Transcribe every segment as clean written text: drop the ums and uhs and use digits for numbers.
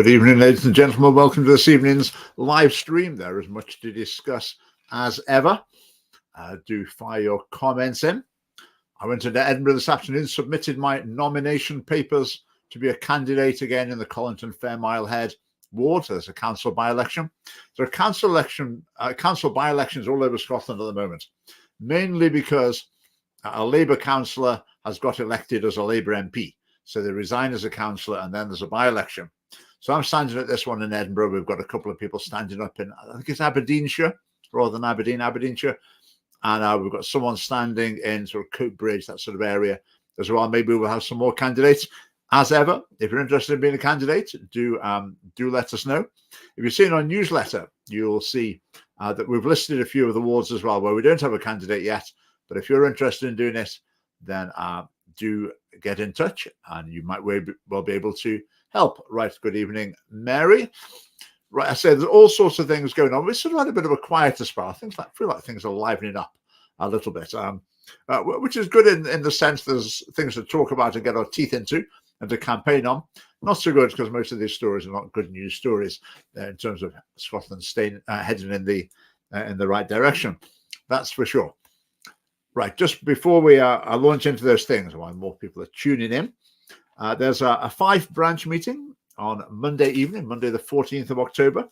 Good evening, ladies and gentlemen. Welcome to this evening's live stream. There is much to discuss as ever. Do fire your comments in. I went into Edinburgh this afternoon, submitted my nomination papers to be a candidate again in the Collington Fairmile Head ward. There's a council by-election. There are council by-elections all over Scotland at the moment, mainly because a Labour councillor has got elected as a Labour MP. So they resign as a councillor and then there's a by-election. So I'm standing at this one in Edinburgh. We've got a couple of people standing up in, I think it's Aberdeenshire, rather than Aberdeenshire. And we've got someone standing in sort of Coatbridge, that sort of area as well. Maybe we'll have some more candidates. As ever, if you're interested in being a candidate, do let us know. If you've seen our newsletter, you'll see that we've listed a few of the wards as well where we don't have a candidate yet. But if you're interested in doing it, then do get in touch and you might well be able to help. Right, good evening, Mary. Right, I said there's all sorts of things going on. We sort of had a bit of a quieter spell. I feel like things are livening up a little bit, which is good in the sense there's things to talk about and get our teeth into and to campaign on. Not so good because most of these stories are not good news stories in terms of Scotland heading in the right direction. That's for sure. Right, just before we launch into those things, while more people are tuning in, there's a Fife branch meeting on Monday evening, Monday the 14th of October.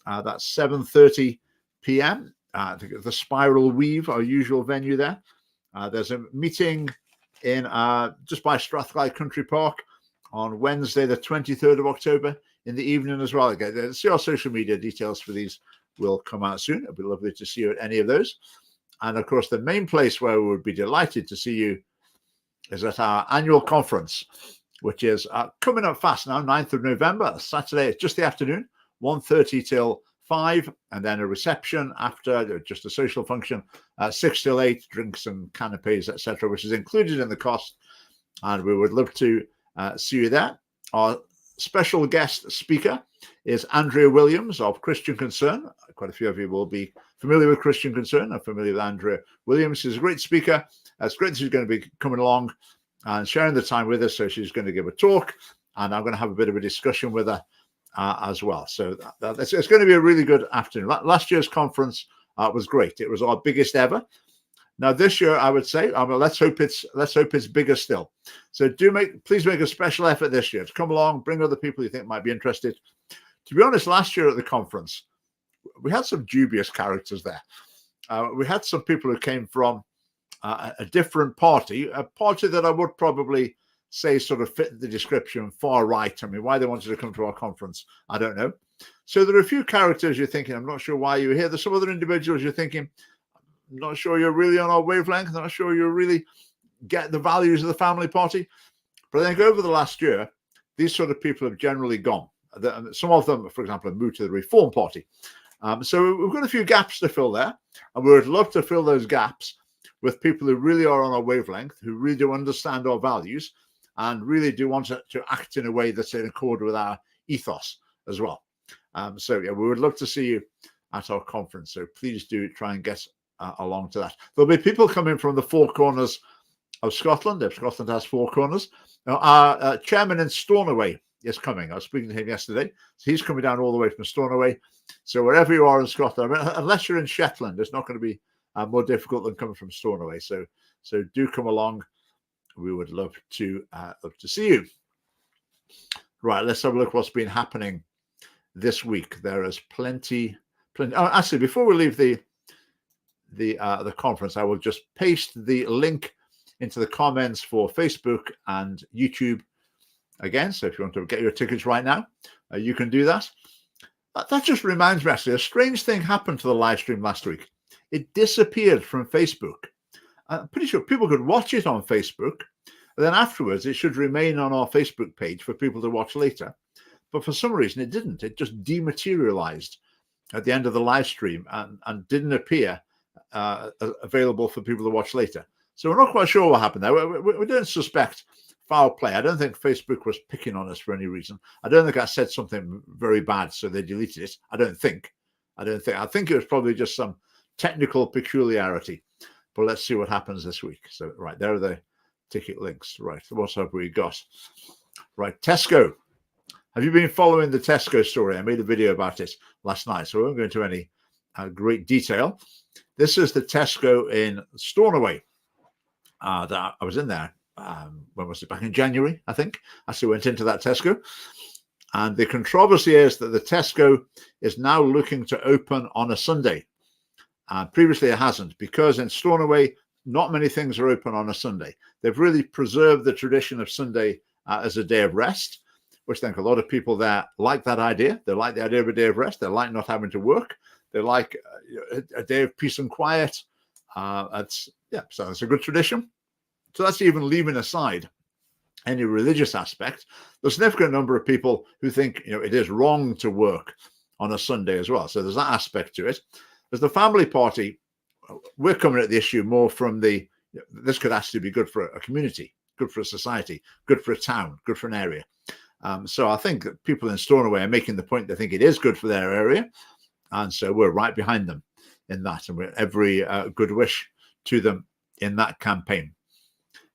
That's 7:30 p.m. The Spiral Weave, our usual venue there. There's a meeting in just by Strathclyde Country Park on Wednesday the 23rd of October in the evening as well. Again, see our social media details for these will come out soon. It'll be lovely to see you at any of those. And of course, the main place where we would be delighted to see you is at our annual conference, which is coming up fast now, 9th of November, Saturday. It's just the afternoon, 1:30 till 5, and then a reception after, just a social function, 6 till 8, drinks and canapes, etc., which is included in the cost. And we would love to see you there. Our special guest speaker is Andrea Williams of Christian Concern. Quite a few of you will be familiar with Christian Concern and familiar with Andrea Williams. She's a great speaker. It's great that she's going to be coming along and sharing the time with us. So she's going to give a talk, and I'm going to have a bit of a discussion with her as well. So it's going to be a really good afternoon. Last year's conference was great. It was our biggest ever. Now this year, I would say, let's hope it's bigger still. So please make a special effort this year to come along, bring other people you think might be interested. To be honest, last year at the conference, we had some dubious characters there. We had some people who came from a different party, a party that I would probably say sort of fit the description, far right. I mean, why they wanted to come to our conference, I don't know. So there are a few characters you're thinking, I'm not sure why you're here. There's some other individuals you're thinking, I'm not sure you're really on our wavelength, I'm not sure you really get the values of the family party. But I think over the last year, these sort of people have generally gone. Some of them, for example, have moved to the Reform Party. So we've got a few gaps to fill there, and we would love to fill those gaps with people who really are on our wavelength, who really do understand our values, and really do want to act in a way that's in accord with our ethos as well. So yeah, we would love to see you at our conference. So please do try and get along to that. There'll be people coming from the four corners of Scotland, if Scotland has four corners. Now, our chairman in Stornoway is coming. I was speaking to him yesterday. So he's coming down all the way from Stornoway. So wherever you are in Scotland, I mean, unless you're in Shetland, it's not going to be more difficult than coming from Stornoway. So do come along. We would love to see you. Right, let's have a look what's been happening this week. There is plenty. Oh, actually, before we leave the conference, I will just paste the link into the comments for Facebook and YouTube again. So if you want to get your tickets right now, you can do that. That just reminds me, actually, a strange thing happened to the live stream last week. It disappeared from Facebook. I'm pretty sure people could watch it on Facebook, and then afterwards it should remain on our Facebook page for people to watch later. But for some reason it didn't. It just dematerialized at the end of the live stream and didn't appear available for people to watch later. So we're not quite sure what happened there. We don't suspect foul play. I don't think Facebook was picking on us for any reason. I don't think I said something very bad, so they deleted it. I think it was probably just some technical peculiarity. But let's see what happens this week. So, right, there are the ticket links. Right, what have we got? Right, Tesco Have you been following the Tesco story? I made a video about it last night, so I won't go into any great detail. This is the Tesco in Stornoway. That I was in there. When was it? Back in January, I think. I actually went into that Tesco. And the controversy is that the Tesco is now looking to open on a Sunday. Previously, it hasn't, because in Stornoway, not many things are open on a Sunday. They've really preserved the tradition of Sunday as a day of rest, which I think a lot of people there like that idea. They like the idea of a day of rest. They like not having to work. They like a day of peace and quiet. So it's a good tradition. So that's even leaving aside any religious aspect. There's a significant number of people who think it is wrong to work on a Sunday as well. So there's that aspect to it. As the family party, we're coming at the issue more from this could actually be good for a community, good for a society, good for a town, good for an area. So I think that people in Stornoway are making the point they think it is good for their area. And so we're right behind them in that. And we're every good wish to them in that campaign.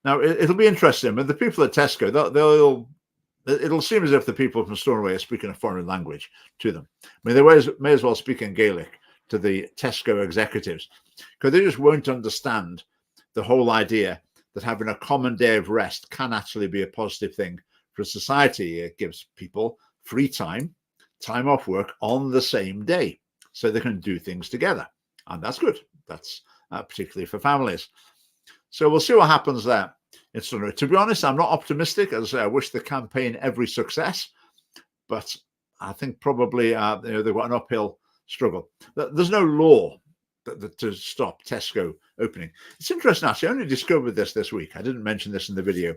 Now, it'll be interesting. When the people at Tesco, it'll seem as if the people from Stornoway are speaking a foreign language to them. I mean, they may as well speak in Gaelic to the Tesco executives, because they just won't understand the whole idea that having a common day of rest can actually be a positive thing for society. It gives people free time off work on the same day, so they can do things together. And that's good. That's particularly for families. So we'll see what happens there. To be honest, I'm not optimistic. As I say, I wish the campaign every success, but I think probably they've got an uphill struggle. There's no law to stop Tesco opening. It's interesting, actually. I only discovered this week. I didn't mention this in the video.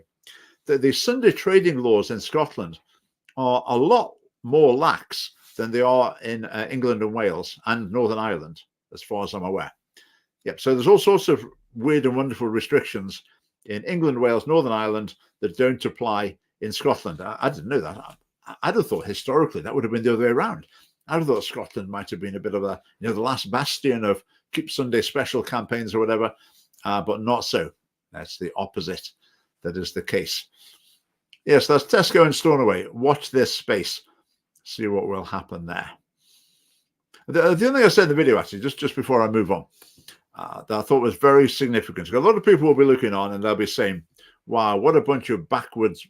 The Sunday trading laws in Scotland are a lot more lax than they are in England and Wales and Northern Ireland, as far as I'm aware. Yep. So there's all sorts of weird and wonderful restrictions in England, Wales, Northern Ireland that don't apply in Scotland. I didn't know that. I'd have thought historically that would have been the other way around. I'd have thought Scotland might have been a bit of the last bastion of keep Sunday special campaigns or whatever, but not so. That's the opposite. That is the case. Yes, that's Tesco and Stornoway. Watch this space. See what will happen there. The other thing I said in the video, actually, just before I move on, that I thought was very significant. A lot of people will be looking on and they'll be saying, wow, what a bunch of backwards,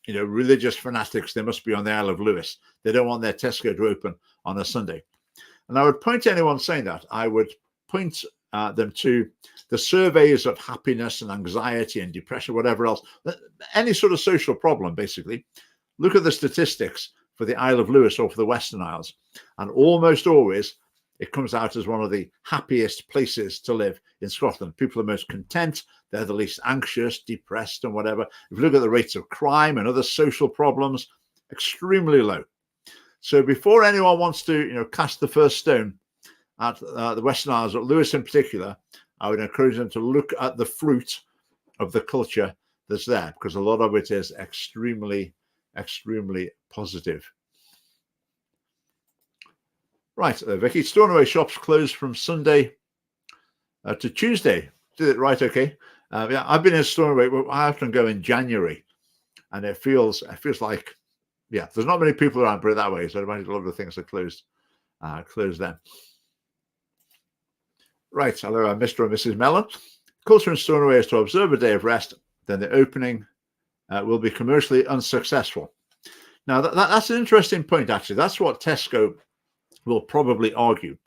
religious fanatics they must be on the Isle of Lewis. They don't want their Tesco to open on a Sunday. And I would point to anyone saying that, I would point them to the surveys of happiness and anxiety and depression, whatever else, any sort of social problem, basically. Look at the statistics for the Isle of Lewis or for the Western Isles. And almost always, it comes out as one of the happiest places to live in Scotland. People are most content. They're the least anxious, depressed, and whatever. If you look at the rates of crime and other social problems, extremely low. So before anyone wants to, cast the first stone at the Western Isles, at Lewis in particular, I would encourage them to look at the fruit of the culture that's there, because a lot of it is extremely, extremely positive. Right, Vicky, Stornoway shops closed from Sunday to Tuesday. Did it right? Okay. Yeah, I've been in Stornoway. I often go in January, and it feels like, yeah, there's not many people around, put it that way. So I imagine a lot of the things are closed then. Right, hello, Mr. and Mrs. Mellon. Culture in Stornoway is to observe a day of rest, then the opening will be commercially unsuccessful. Now, that's an interesting point, actually. That's what Tesco will probably argue.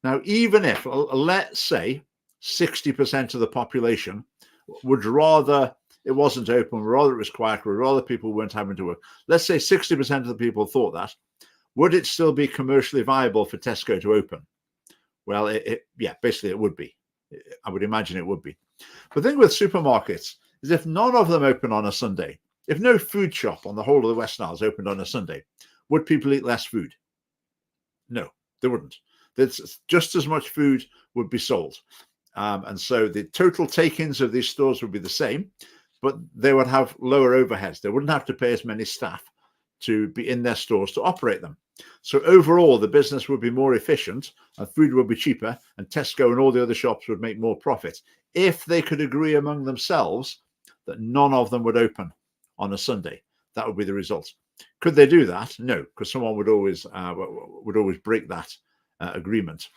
Now, even if, let's say, 60% of the population would rather it wasn't open, rather it was quiet, rather people weren't having to work. Let's say 60% of the people thought that. Would it still be commercially viable for Tesco to open? Well, yeah, basically it would be. I would imagine it would be. The thing with supermarkets is if none of them open on a Sunday, if no food shop on the whole of the Western Isles opened on a Sunday, would people eat less food? No, they wouldn't. There's just as much food would be sold. And so the total take-ins of these stores would be the same, but they would have lower overheads. They wouldn't have to pay as many staff to be in their stores to operate them. So overall, the business would be more efficient and food would be cheaper, and Tesco and all the other shops would make more profit if they could agree among themselves that none of them would open on a Sunday. That would be the result. Could they do that? No, because someone would always break that agreement.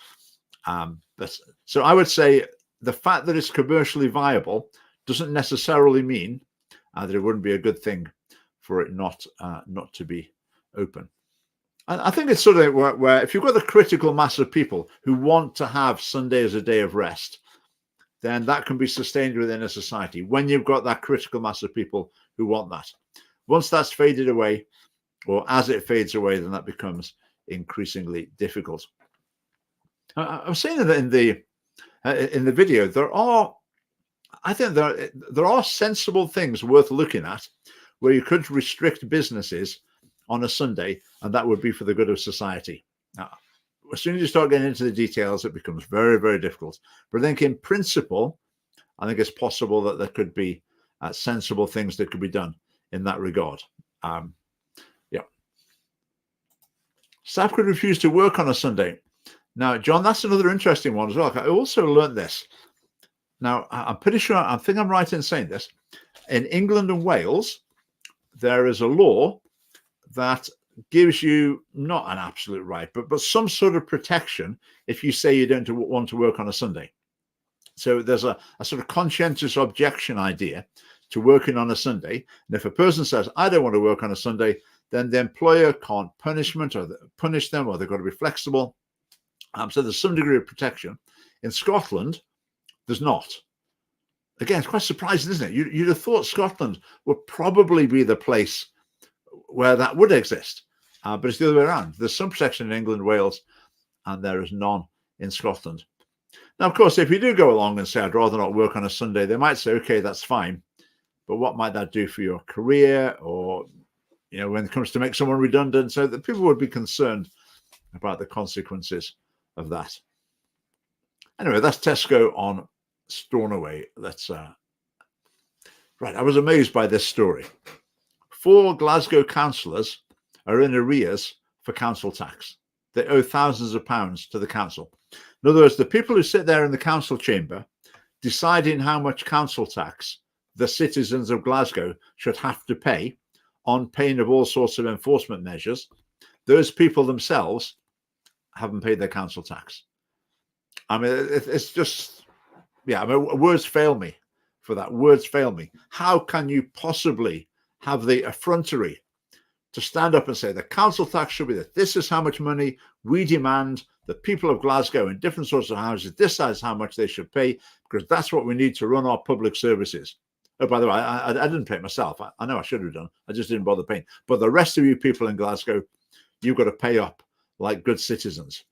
So I would say the fact that it's commercially viable doesn't necessarily mean that it wouldn't be a good thing for it not to be open. I think it's sort of where if you've got the critical mass of people who want to have Sunday as a day of rest, then that can be sustained within a society when you've got that critical mass of people who want that. Once that's faded away, or as it fades away, then that becomes increasingly difficult. I was saying that in the video, there are sensible things worth looking at where you could restrict businesses on a Sunday, and that would be for the good of society. Now, as soon as you start getting into the details, it becomes very, very difficult. But I think in principle, I think it's possible that there could be sensible things that could be done in that regard. Staff could refuse to work on a Sunday. Now, John, that's another interesting one as well. I also learned this. Now, I'm pretty sure, I think I'm right in saying this. In England and Wales, there is a law that gives you not an absolute right, but some sort of protection if you say you don't want to work on a Sunday. So there's a sort of conscientious objection idea to working on a Sunday. And if a person says, I don't want to work on a Sunday, then the employer can't punish them, or they've got to be flexible. So there's some degree of protection. In Scotland, there's not. Again, it's quite surprising, isn't it? You'd have thought Scotland would probably be the place where that would exist. But it's the other way around. There's some protection in England, Wales, and there is none in Scotland. Now, of course, if you do go along and say, I'd rather not work on a Sunday, they might say, okay, that's fine. But what might that do for your career, or, when it comes to make someone redundant? So that people would be concerned about the consequences of that. Anyway, that's Tesco on Stornoway. Right, I was amazed by this story. 4 Glasgow councillors are in arrears for council tax. They owe thousands of pounds to the council. In other words, the people who sit there in the council chamber deciding how much council tax the citizens of Glasgow should have to pay on pain of all sorts of enforcement measures, those people themselves haven't paid their council tax. I mean, it's just, words fail me for that. Words fail me. How can you possibly have the effrontery to stand up and say the council tax should be that this is how much money we demand the people of Glasgow in different sorts of houses, this is how much they should pay, because that's what we need to run our public services. Oh, by the way, I didn't pay it myself. I know I should have done. I just didn't bother paying. But the rest of you people in Glasgow, you've got to pay up like good citizens.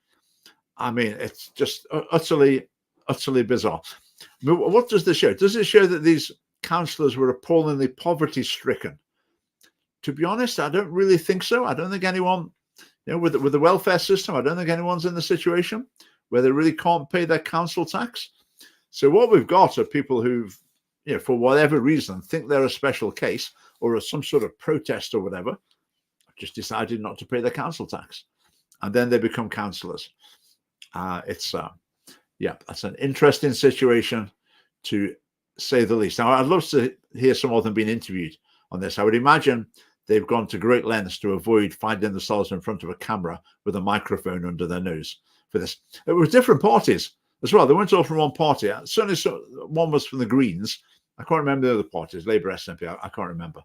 I mean, it's just utterly bizarre. I mean, what does this show? Does it show that these councillors were appallingly poverty-stricken? To be honest, I don't really think so. I don't think anyone, with the welfare system, I don't think anyone's in the situation where they really can't pay their council tax. So what we've got are people who've, for whatever reason, think they're a special case or are some sort of protest or whatever, just decided not to pay their council tax. And then they become councillors. That's an interesting situation, to say the least. Now, I'd love to hear some of them being interviewed on this. I would imagine they've gone to great lengths to avoid finding themselves in front of a camera with a microphone under their nose for this. It was different parties as well. They weren't all from one party. Certainly one was from the Greens. I can't remember the other parties, Labour, SNP, I can't remember.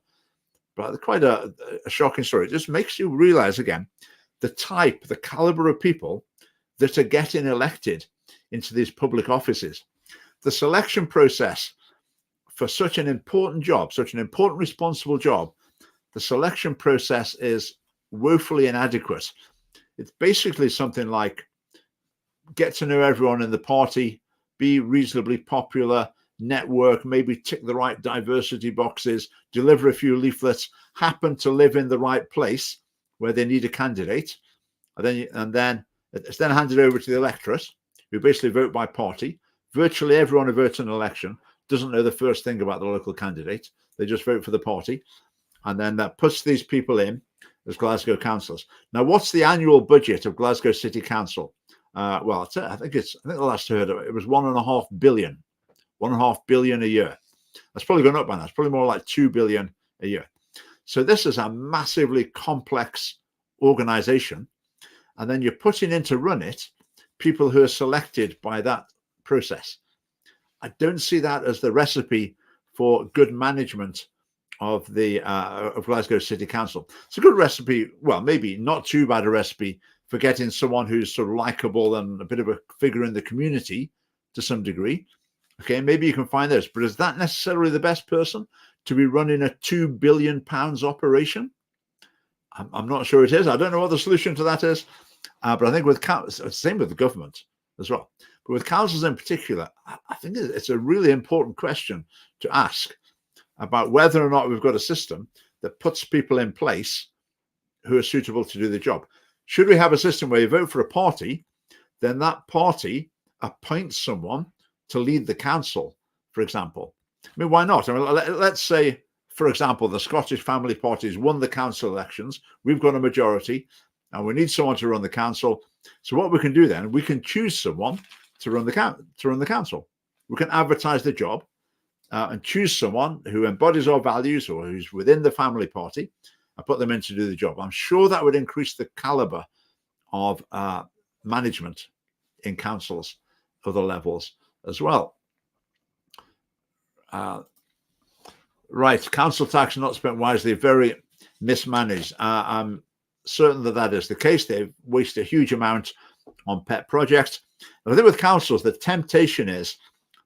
But quite a shocking story. It just makes you realise again the calibre of people that are getting elected into these public offices. The selection process for such an important job, such an important, responsible job, the selection process is woefully inadequate. It's basically something like get to know everyone in the party, be reasonably popular, network, maybe tick the right diversity boxes, deliver a few leaflets, happen to live in the right place where they need a candidate, and then it's then handed over to the electorate, who basically vote by party. Virtually everyone who votes in an election doesn't know the first thing about the local candidate. They just vote for the party. And then that puts these people in as Glasgow councillors. Now, what's the annual budget of Glasgow City Council? I think the last I heard of it was 1.5 billion. 1.5 billion a year. That's probably gone up by now. It's probably more like 2 billion a year. So this is a massively complex organization. And then you're putting in to run it people who are selected by that process. I don't see that as the recipe for good management of the of Glasgow City Council. It's a good recipe, well, maybe not too bad a recipe for getting someone who's sort of likable and a bit of a figure in the community to some degree. Okay, maybe you can find this, but is that necessarily the best person to be running a £2 billion operation? I'm not sure it is. I don't know what the solution to that is, but I think with same with the government as well. But with councils in particular, I think it's a really important question to ask about whether or not we've got a system that puts people in place who are suitable to do the job. Should we have a system where you vote for a party, then that party appoints someone to lead the council, for example? I mean, why not? I mean, let's say, for example, the Scottish Family Party's won the council elections. We've got a majority, and we need someone to run the council. So what we can do then, we can choose someone to run the council. We can advertise the job and choose someone who embodies our values or who's within the family party and put them in to do the job. I'm sure that would increase the caliber of management in councils, other levels as well. Right, council tax not spent wisely, very mismanaged. I'm certain that is the case. They waste a huge amount on pet projects. And I think with councils, the temptation is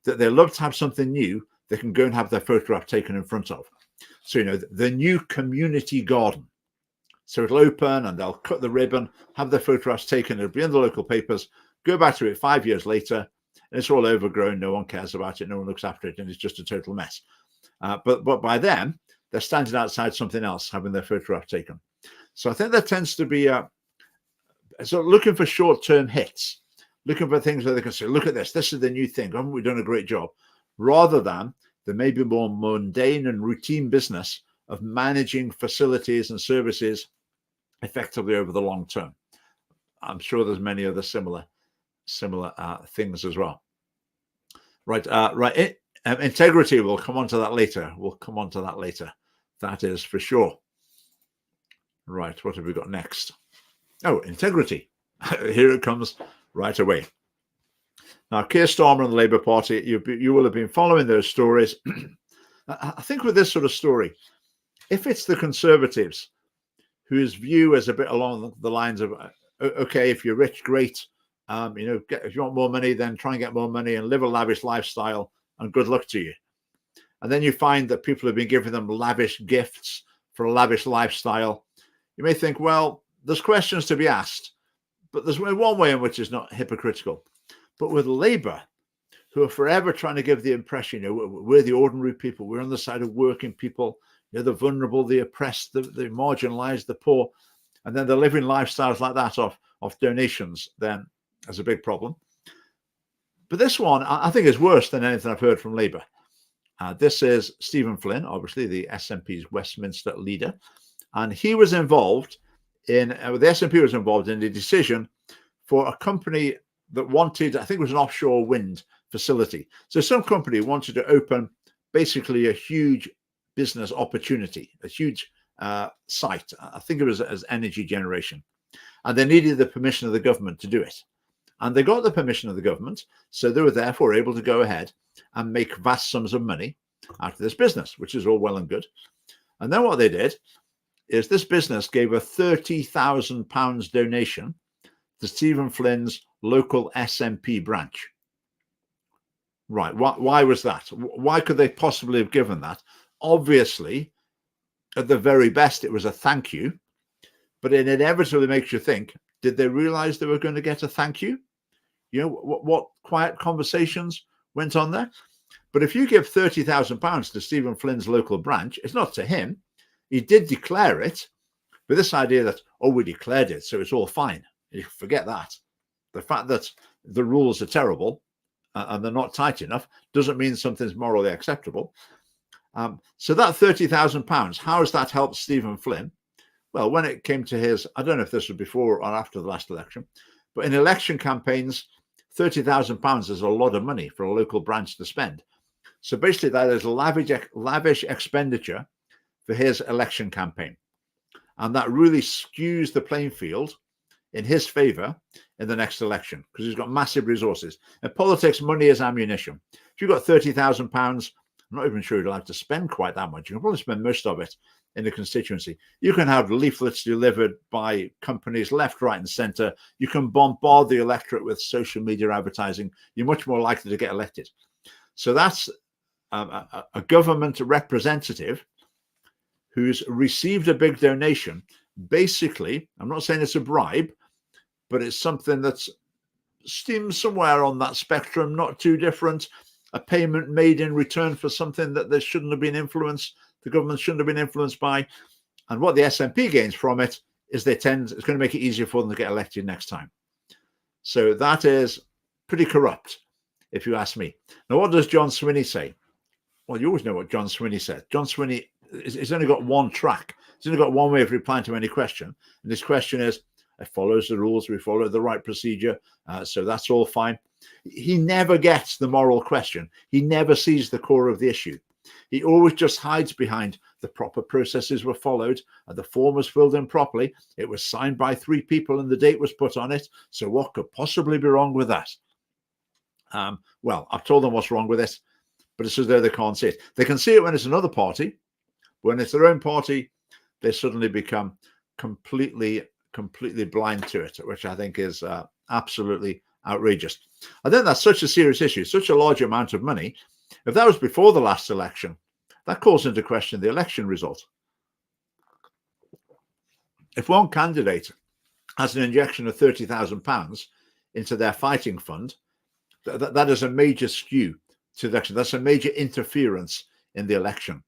that they love to have something new they can go and have their photograph taken in front of. So, you know, the new community garden. So it'll open and they'll cut the ribbon, have their photographs taken, it'll be in the local papers, go back to it 5 years later, and it's all overgrown, no one cares about it, no one looks after it, and it's just a total mess. But by then, they're standing outside something else, having their photograph taken. So I think there tends to be sort of looking for short-term hits, looking for things where they can say, look at this is the new thing, haven't we done a great job? Rather than the maybe more mundane and routine business of managing facilities and services effectively over the long term. I'm sure there's many other similar things as well. Right. Integrity, we'll come on to that later. That is for sure. Right. What have we got next? Oh, integrity. Here it comes right away. Now, Keir Starmer and the Labour Party, you will have been following those stories. I think with this sort of story, if it's the Conservatives whose view is a bit along the lines of, okay, if you're rich, great. If you want more money, then try and get more money and live a lavish lifestyle, and good luck to you. And then you find that people have been giving them lavish gifts for a lavish lifestyle. You may think, well, there's questions to be asked, but there's one way in which it's not hypocritical. But with Labour, who are forever trying to give the impression, we're the ordinary people, we're on the side of working people, the vulnerable, the oppressed, the marginalised, the poor, and then they're living lifestyles like that off donations, then there's a big problem. But this one, I think, is worse than anything I've heard from Labour. This is Stephen Flynn, obviously the SNP's Westminster leader, and he was involved in, the SNP was involved in the decision for a company that wanted, I think it was an offshore wind facility. So some company wanted to open basically a huge business opportunity, a huge site. I think it was as energy generation. And they needed the permission of the government to do it. And they got the permission of the government. So they were therefore able to go ahead and make vast sums of money out of this business, which is all well and good. And then what they did is this business gave a £30,000 donation to Stephen Flynn's local SNP branch. Right. Why was that? Why could they possibly have given that? Obviously, at the very best, it was a thank you, but it inevitably makes you think, did they realize they were going to get a thank you? What quiet conversations went on there? But if you give £30,000 to Stephen Flynn's local branch, it's not to him. He did declare it, but this idea that, we declared it, so it's all fine. You forget that. The fact that the rules are terrible and they're not tight enough doesn't mean something's morally acceptable. So that £30,000, how has that helped Stephen Flynn? Well, when it came to his, I don't know if this was before or after the last election, but in election campaigns, £30,000 is a lot of money for a local branch to spend. So basically that is lavish expenditure for his election campaign. And that really skews the playing field in his favor in the next election because he's got massive resources. In politics, money is ammunition. If you've got £30,000, I'm not even sure you'd like to spend quite that much. You can probably spend most of it in the constituency. You can have leaflets delivered by companies left, right, and centre. You can bombard the electorate with social media advertising. You're much more likely to get elected. So that's a government representative who's received a big donation. Basically, I'm not saying it's a bribe, but it's something that's seems somewhere on that spectrum, not too different. A payment made in return for something that they shouldn't have been influenced, the government shouldn't have been influenced by. And what the SNP gains from it is it's going to make it easier for them to get elected next time. So that is pretty corrupt, if you ask me. Now, what does John Swinney say? Well, you always know what John Swinney said. John Swinney has only got one track. He's only got one way of replying to any question. And this question is, it follows the rules. We follow the right procedure. So that's all fine. He never gets the moral question. He never sees the core of the issue. He always just hides behind the proper processes were followed. The form was filled in properly. It was signed by 3 people and the date was put on it. So what could possibly be wrong with that? Well, I've told them what's wrong with it, but it's as though they can't see it. They can see it when it's another party. When it's their own party, they suddenly become completely blind to it, which I think is absolutely outrageous. I think that's such a serious issue, such a large amount of money. If that was before the last election, that calls into question the election result. If one candidate has an injection of £30,000 into their fighting fund, that is a major skew to the election. That's a major interference in the election.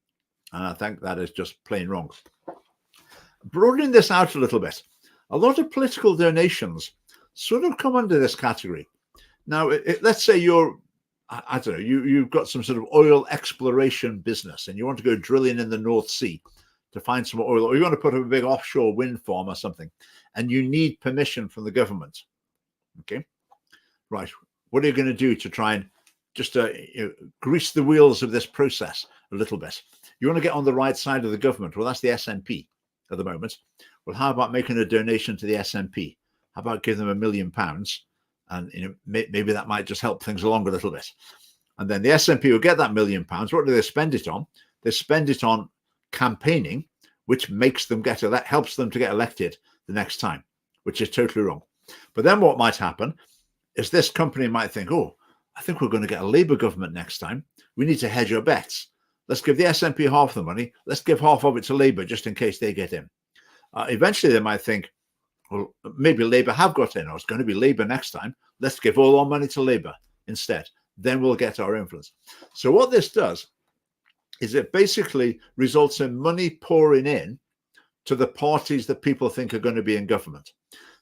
And I think that is just plain wrong. Broadening this out a little bit, a lot of political donations sort of come under this category. Now, let's say I don't know, you've got some sort of oil exploration business and you want to go drilling in the North Sea to find some oil, or you want to put up a big offshore wind farm or something, and you need permission from the government. Okay, right. What are you going to do to try and just grease the wheels of this process a little bit? You want to get on the right side of the government. Well, that's the SNP at the moment. Well, how about making a donation to the SNP? How about giving them £1 million? And maybe that might just help things along a little bit. And then the SNP will get that £1 million. What do they spend it on? They spend it on campaigning, which makes them helps them to get elected the next time, which is totally wrong. But then what might happen is this company might think, oh, I think we're going to get a Labour government next time. We need to hedge our bets. Let's give the SNP half the money. Let's give half of it to Labour just in case they get in. Eventually, they might think, well, maybe Labour have got in, or it's going to be Labour next time. Let's give all our money to Labour instead. Then we'll get our influence. So what this does is it basically results in money pouring in to the parties that people think are going to be in government.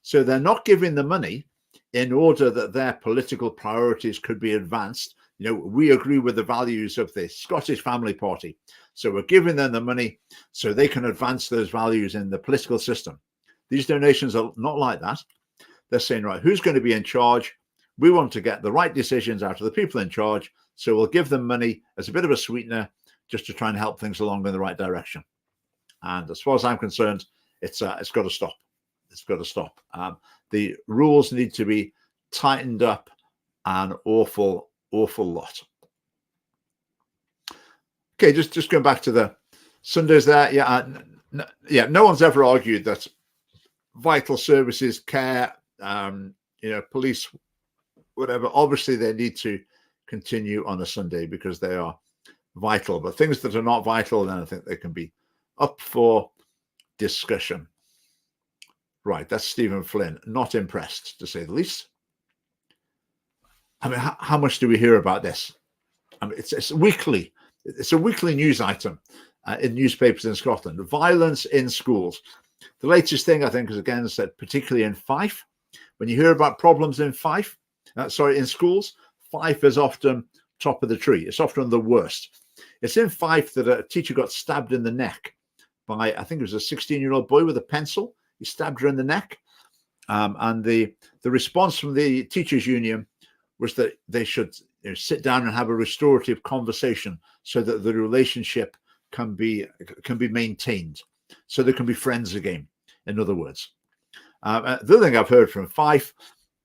So they're not giving the money in order that their political priorities could be advanced. We agree with the values of the Scottish Family Party. So we're giving them the money so they can advance those values in the political system. These donations are not like that. They're saying, right, who's going to be in charge? We want to get the right decisions out of the people in charge. So we'll give them money as a bit of a sweetener just to try and help things along in the right direction. And as far as I'm concerned, it's got to stop. It's got to stop. The rules need to be tightened up an awful lot. Okay, just going back to the Sundays there. No one's ever argued that vital services, care, police, whatever, obviously they need to continue on a Sunday because they are vital. But things that are not vital, then I think they can be up for discussion. Right, that's Stephen Flynn. Not impressed, to say the least. I mean, how much do we hear about this? I mean, it's weekly. It's a weekly news item in newspapers in Scotland. Violence in schools. The latest thing, I think, is again said, particularly in Fife. When you hear about problems in in schools, Fife is often top of the tree. It's often the worst. It's in Fife that a teacher got stabbed in the neck by, I think it was a 16-year-old boy with a pencil. He stabbed her in the neck. And the response from the teachers' union was that they should sit down and have a restorative conversation so that the relationship can be maintained, so they can be friends again. In other words, the other thing I've heard from Fife,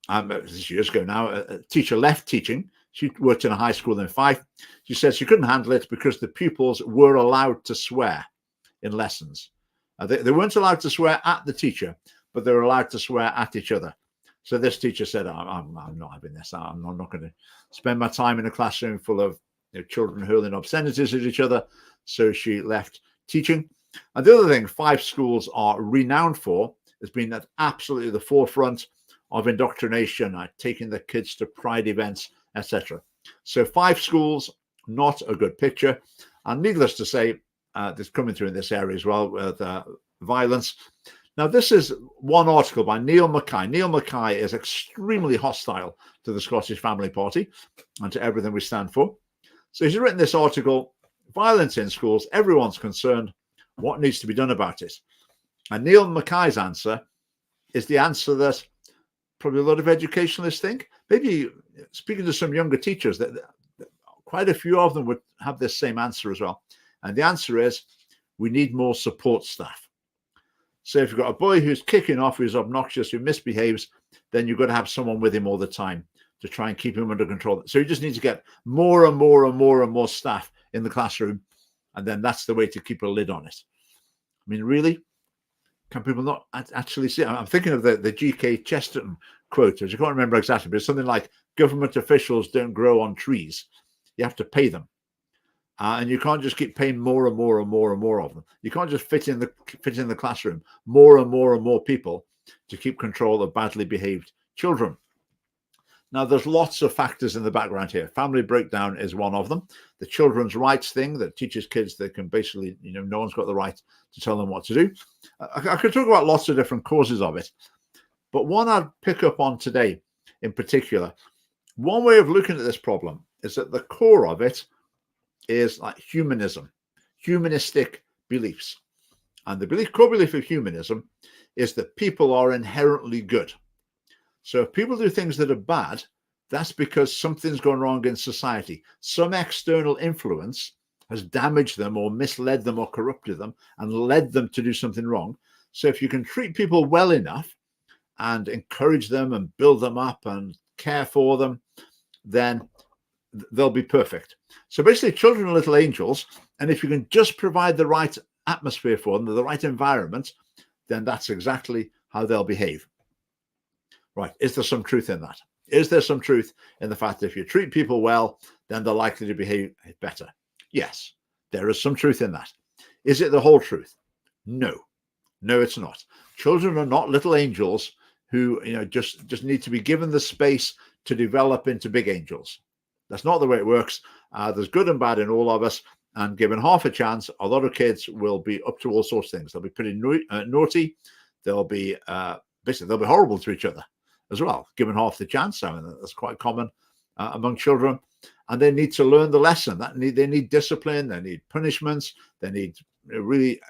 this is years ago now, a teacher left teaching. She worked in a high school in Fife. She said she couldn't handle it because the pupils were allowed to swear in lessons. They weren't allowed to swear at the teacher, but they were allowed to swear at each other. So this teacher said, I'm not having this. I'm not going to spend my time in a classroom full of children hurling obscenities at each other. So she left teaching. And the other thing Fife schools are renowned for has been at absolutely the forefront of indoctrination, taking the kids to pride events, etc. So Fife schools, not a good picture. And needless to say, there's coming through in this area as well with violence. Now, this is one article by Neil Mackay. Neil Mackay is extremely hostile to the Scottish Family Party and to everything we stand for. So he's written this article, Violence in Schools, Everyone's Concerned, What Needs to be Done About It? And Neil Mackay's answer is the answer that probably a lot of educationalists think. Maybe speaking to some younger teachers, that quite a few of them would have this same answer as well. And the answer is, we need more support staff. So if you've got a boy who's kicking off, who's obnoxious, who misbehaves, then you've got to have someone with him all the time to try and keep him under control. So you just need to get more and more and more and more staff in the classroom. And then that's the way to keep a lid on it. I mean, really? Can people not actually see? I'm thinking of the G.K. Chesterton quote, which I can't remember exactly, but it's something like, government officials don't grow on trees. You have to pay them. And you can't just keep paying more and more and more and more of them. You can't just fit in the classroom more and more and more people to keep control of badly behaved children. Now, there's lots of factors in the background here. Family breakdown is one of them. The children's rights thing that teaches kids they can basically, no one's got the right to tell them what to do. I could talk about lots of different causes of it, but one I'd pick up on today in particular, one way of looking at this problem is that the core of it is like humanism, humanistic beliefs. And the core belief of humanism is that people are inherently good. So if people do things that are bad, that's because something's gone wrong in society. Some external influence has damaged them or misled them or corrupted them and led them to do something wrong. So if you can treat people well enough and encourage them and build them up and care for them, then they'll be perfect. So basically, children are little angels, and if you can just provide the right atmosphere for them, the right environment, then that's exactly how they'll behave. Right. Is there some truth in that? Is there some truth in the fact that if you treat people well, then they're likely to behave better? Yes, there is some truth in that. Is it the whole truth? No. No, it's not. Children are not little angels who just need to be given the space to develop into big angels. That's not the way it works. There's good and bad in all of us, and given half a chance, a lot of kids will be up to all sorts of things. They'll be pretty naughty. They'll be basically they'll be horrible to each other as well, given half the chance. I mean, that's quite common among children, and they need to learn the lesson. They need discipline. They need punishments. They need really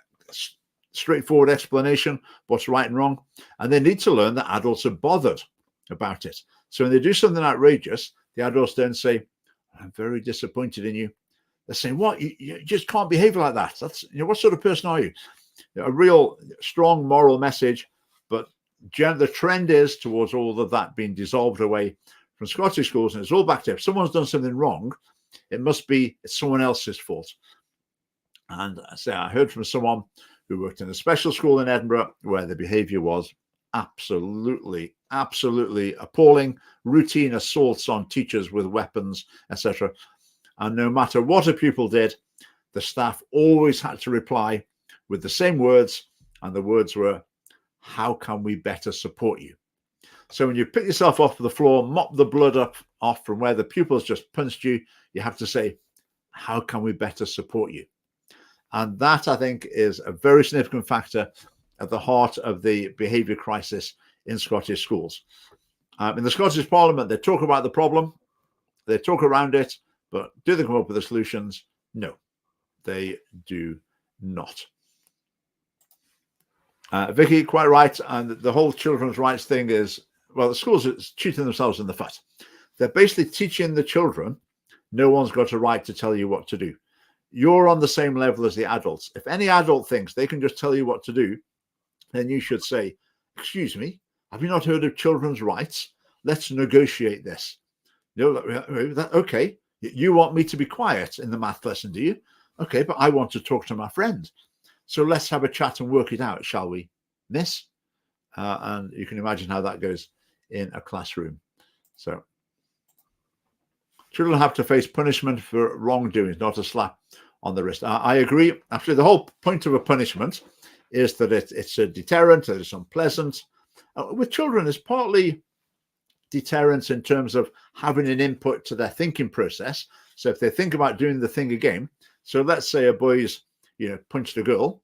straightforward explanation what's right and wrong, and they need to learn that adults are bothered about it. So when they do something outrageous, the adults don't say, I'm very disappointed in you. They're saying, what? You just can't behave like that. That's what sort of person are you? A real strong moral message, but the trend is towards all of that being dissolved away from Scottish schools, and it's all back to if someone's done something wrong, it must be someone else's fault. And I heard from someone who worked in a special school in Edinburgh where the behaviour was absolutely appalling, routine assaults on teachers with weapons, etc. And no matter what a pupil did, the staff always had to reply with the same words, and the words were, how can we better support you? So when you pick yourself off the floor, mop the blood off from where the pupils just punched you, you have to say, how can we better support you? And that, I think, is a very significant factor at the heart of the behaviour crisis in Scottish schools. In the Scottish Parliament, they talk about the problem, they talk around it, but do they come up with the solutions? No, they do not. Vicky, quite right. And the whole children's rights thing is, well, the schools are shooting themselves in the foot. They're basically teaching the children, no one's got a right to tell you what to do. you're on the same level as the adults. If any adult thinks they can just tell you what to do, then you should say, excuse me, have you not heard of children's rights? Let's negotiate this. Okay, you want me to be quiet in the math lesson, do you? Okay, but I want to talk to my friend. So let's have a chat and work it out, shall we, miss? And you can imagine how that goes in a classroom. So children have to face punishment for wrongdoings, not a slap on the wrist. I agree. Actually, the whole point of a punishment is that it's a deterrent, that it's unpleasant. With children, it's partly deterrence in terms of having an input to their thinking process. So if they think about doing the thing again, so let's say a boy's, punched a girl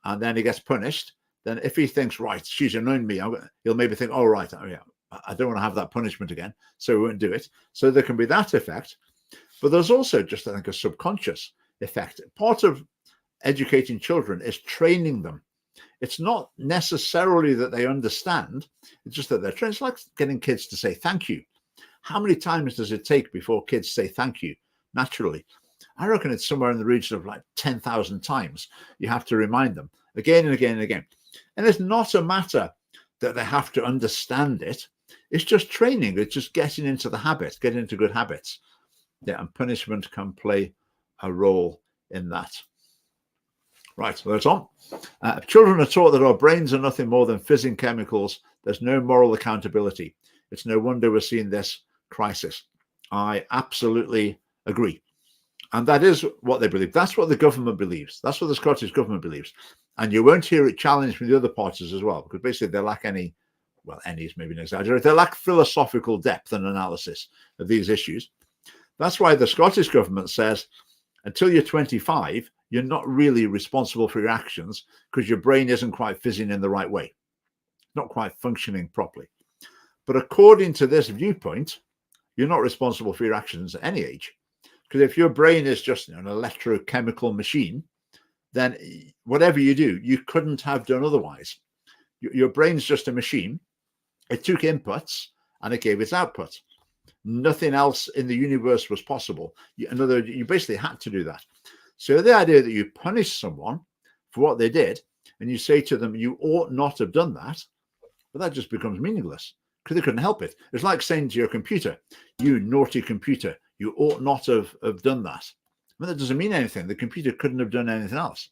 and then he gets punished, then if he thinks, right, she's annoying me, he'll maybe think, oh, right, oh, yeah, I don't want to have that punishment again, so we won't do it. So there can be that effect. But there's also just, I think, a subconscious effect. Part of educating children is training them. It's not necessarily that they understand, it's just that they're trained. It's like getting kids to say thank you. How many times does it take before kids say thank you naturally? I reckon it's somewhere in the region of like 10,000 times. You have to remind them again and again and again. And it's not a matter that they have to understand it. It's just training. It's just getting into the habit, getting into good habits. Yeah, and punishment can play a role in that. Right, so that's on. Children are taught that our brains are nothing more than fizzing chemicals. There's no moral accountability. It's no wonder we're seeing this crisis. I absolutely agree. And that is what they believe. That's what the government believes. That's what the Scottish government believes. And you won't hear it challenged from the other parties as well, because basically they lack any is maybe an exaggeration. They lack philosophical depth and analysis of these issues. That's why the Scottish government says, until you're 25, you're not really responsible for your actions because your brain isn't quite fizzing in the right way, not quite functioning properly. But according to this viewpoint, you're not responsible for your actions at any age. Because if your brain is just an electrochemical machine, then whatever you do, you couldn't have done otherwise. Your brain's just a machine. It took inputs and it gave its output. Nothing else in the universe was possible. In other words, you basically had to do that. So the idea that you punish someone for what they did and you say to them, you ought not have done that, but that just becomes meaningless because they couldn't help it. It's like saying to your computer, you naughty computer, you ought not have done that. I mean, that doesn't mean anything. The computer couldn't have done anything else.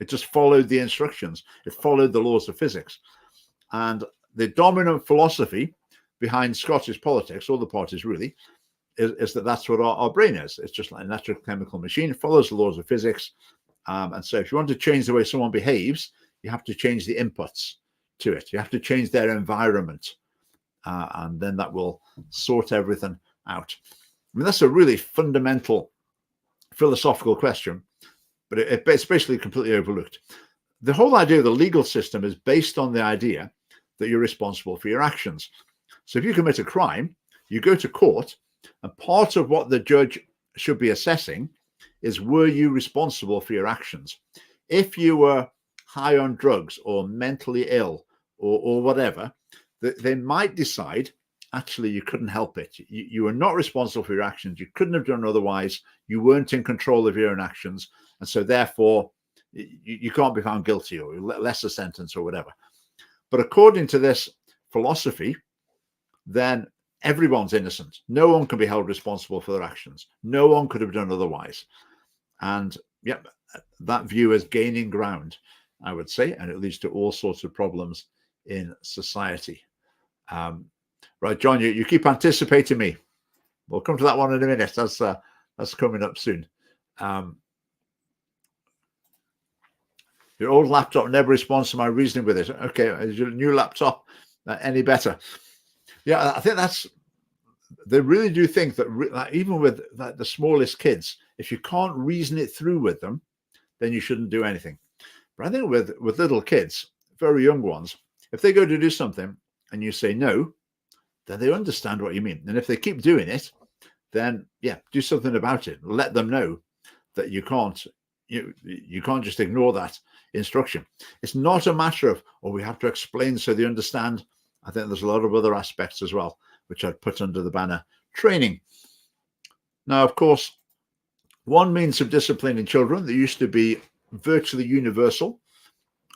It just followed the instructions. It followed the laws of physics. And the dominant philosophy behind Scottish politics, all the parties really, is that that's what our brain is. It's just like an electrochemical machine. It follows the laws of physics. And so if you want to change the way someone behaves, you have to change the inputs to it. You have to change their environment. And then that will sort everything out. I mean, that's a really fundamental philosophical question, but it's basically completely overlooked. The whole idea of the legal system is based on the idea that you're responsible for your actions. So if you commit a crime, you go to court, and part of what the judge should be assessing is, were you responsible for your actions? If you were high on drugs or mentally ill or whatever, they might decide, actually, you couldn't help it. You were not responsible for your actions. You couldn't have done otherwise. You weren't in control of your own actions. And so therefore, you can't be found guilty or lesser sentence or whatever. But according to this philosophy, then everyone's innocent. No one can be held responsible for their actions. No one could have done otherwise. And yep, that view is gaining ground, I would say, and it leads to all sorts of problems in society. Right, John, you keep anticipating me. We'll come to that one in a minute. That's coming up soon. Your old laptop never responds to my reasoning with it. Okay, is your new laptop any better? Yeah, I think they really do think that even with the smallest kids, if you can't reason it through with them, then you shouldn't do anything. But I think with little kids, very young ones, if they go to do something and you say no, then they understand what you mean. And if they keep doing it, then yeah, do something about it. Let them know that you can't just ignore that instruction. It's not a matter of, we have to explain so they understand. I think there's a lot of other aspects as well, which I'd put under the banner training. Now, of course, One means of disciplining children that used to be virtually universal,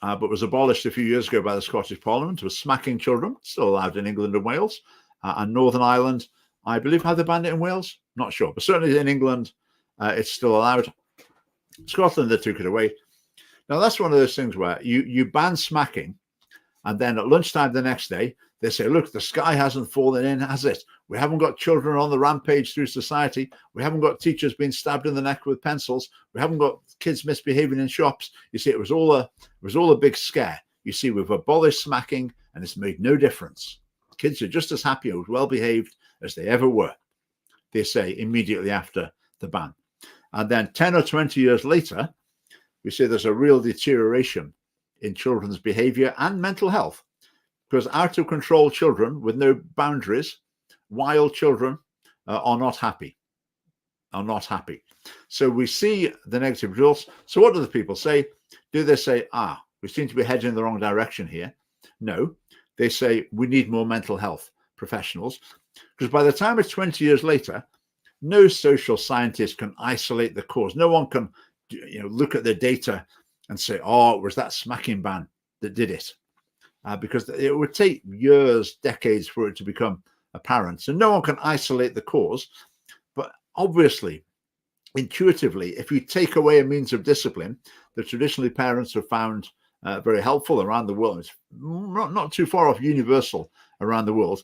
but was abolished a few years ago by the Scottish Parliament, was smacking children, still allowed in England and Wales. And Northern Ireland, I believe, have they banned it in Wales? Not sure, but certainly in England, it's still allowed. Scotland, they took it away. Now, that's one of those things where you ban smacking, and then at lunchtime the next day, they say, look, the sky hasn't fallen in, has it? We haven't got children on the rampage through society. We haven't got teachers being stabbed in the neck with pencils. We haven't got kids misbehaving in shops. You see, it was all a big scare. You see, we've abolished smacking, and it's made no difference. Kids are just as happy or well behaved as they ever were, they say immediately after the ban. And then 10 or 20 years later, we say there's a real deterioration in children's behavior and mental health, because out of control children with no boundaries, wild children are not happy. So we see the negative results. So what do the people say? Do they say, we seem to be heading in the wrong direction here? No, they say we need more mental health professionals, because by the time it's 20 years later, no social scientist can isolate the cause. No one can look at the data and say, it was that smacking ban that did it. Because it would take years, decades for it to become apparent. So no one can isolate the cause. But obviously, intuitively, if you take away a means of discipline that traditionally parents have found very helpful around the world, it's not too far off universal around the world,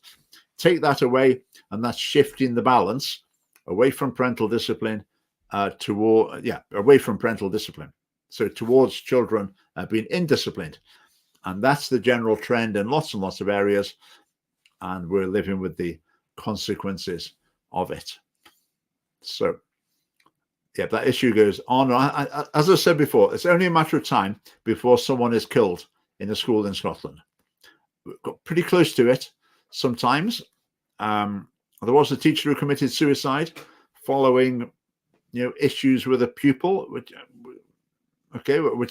take that away, and that's shifting the balance away from parental discipline away from parental discipline. So towards children being indisciplined. And that's the general trend in lots and lots of areas. And we're living with the consequences of it. So, that issue goes on. As I said before, it's only a matter of time before someone is killed in a school in Scotland. We've got pretty close to it sometimes. There was a teacher who committed suicide following, issues with a pupil, which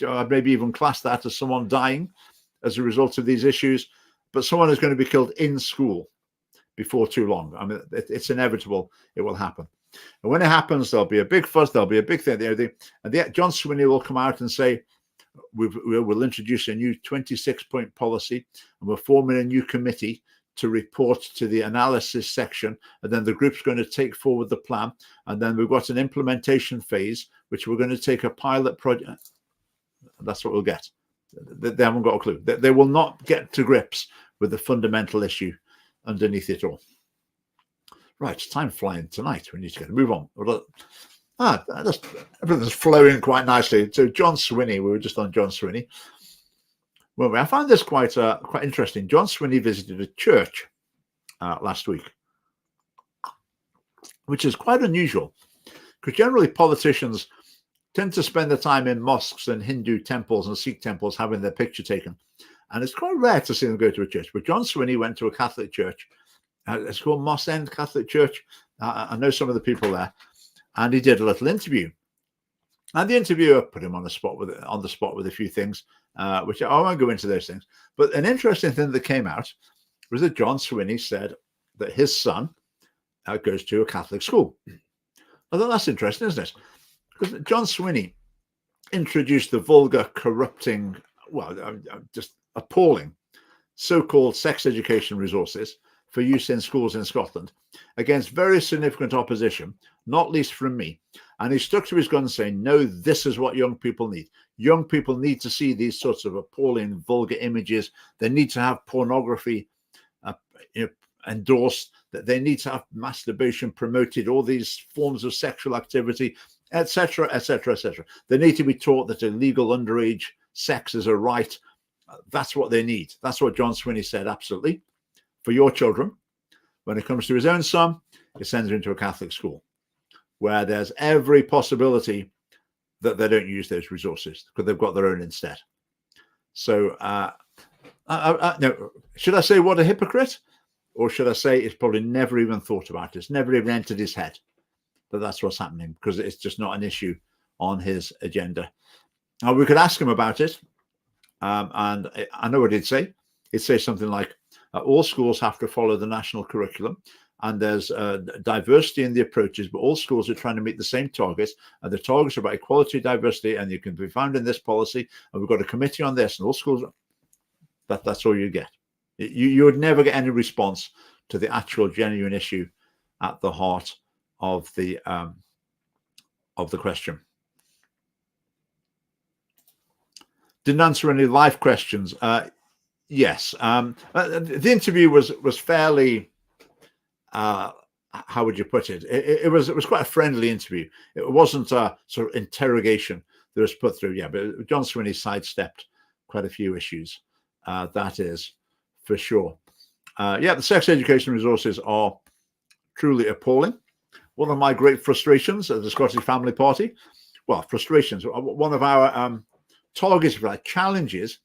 I'd maybe even class that as someone dying as a result of these issues, but someone is going to be killed in school before too long. I mean, it's inevitable. It will happen. And when it happens, there'll be a big fuss. There'll be a big thing. And John Swinney will come out and say, we'll introduce a new 26-point policy, and we're forming a new committee to report to the analysis section. And then the group's going to take forward the plan. And then we've got an implementation phase, which we're going to take a pilot project. That's what we'll get. They haven't got a clue. They will not get to grips with the fundamental issue underneath it all. Right, it's time flying tonight. We need to move on. Everything's flowing quite nicely. So John Swinney, we were just on John Swinney. Well, I found this quite interesting. John Swinney visited a church last week, which is quite unusual, because generally politicians tend to spend their time in mosques and Hindu temples and Sikh temples having their picture taken. And it's quite rare to see them go to a church. But John Swinney went to a Catholic church. It's called Moss End Catholic Church. I know some of the people there. And he did a little interview. And the interviewer put him on the spot with a few things, which I won't go into those things. But an interesting thing that came out was that John Swinney said that his son goes to a Catholic school. I thought that's interesting, isn't it? Because John Swinney introduced the vulgar, corrupting, just appalling so-called sex education resources for use in schools in Scotland against very significant opposition, not least from me. And he stuck to his guns saying, no, this is what young people need. Young people need to see these sorts of appalling, vulgar images. They need to have pornography endorsed, that they need to have masturbation promoted, all these forms of sexual activity, etc., etc., etc. They need to be taught that illegal underage sex is a right. That's what they need. That's what John Swinney said, absolutely. For your children, when it comes to his own son, he sends him into a Catholic school where there's every possibility that they don't use those resources because they've got their own instead. So, no, should I say what a hypocrite? Or should I say it's probably never even thought about it? It's never even entered his head that that's what's happening, because it's just not an issue on his agenda. Now, we could ask him about it. And I know what he'd say. He'd say something like, all schools have to follow the national curriculum. and there's diversity in the approaches, but all schools are trying to meet the same targets, and the targets are about equality, diversity, and you can be found in this policy, and we've got a committee on this, and all schools, that's all you get. You would never get any response to the actual genuine issue at the heart of the question. Didn't answer any live questions. Yes, the interview was fairly. How would you put it? It was quite a friendly interview. It wasn't a sort of interrogation that was put through. Yeah, but John Swinney sidestepped quite a few issues. That is for sure. Yeah, the sex education resources are truly appalling. One of my great frustrations at the Scottish Family Party, well, frustrations. One of our targets, for our challenges,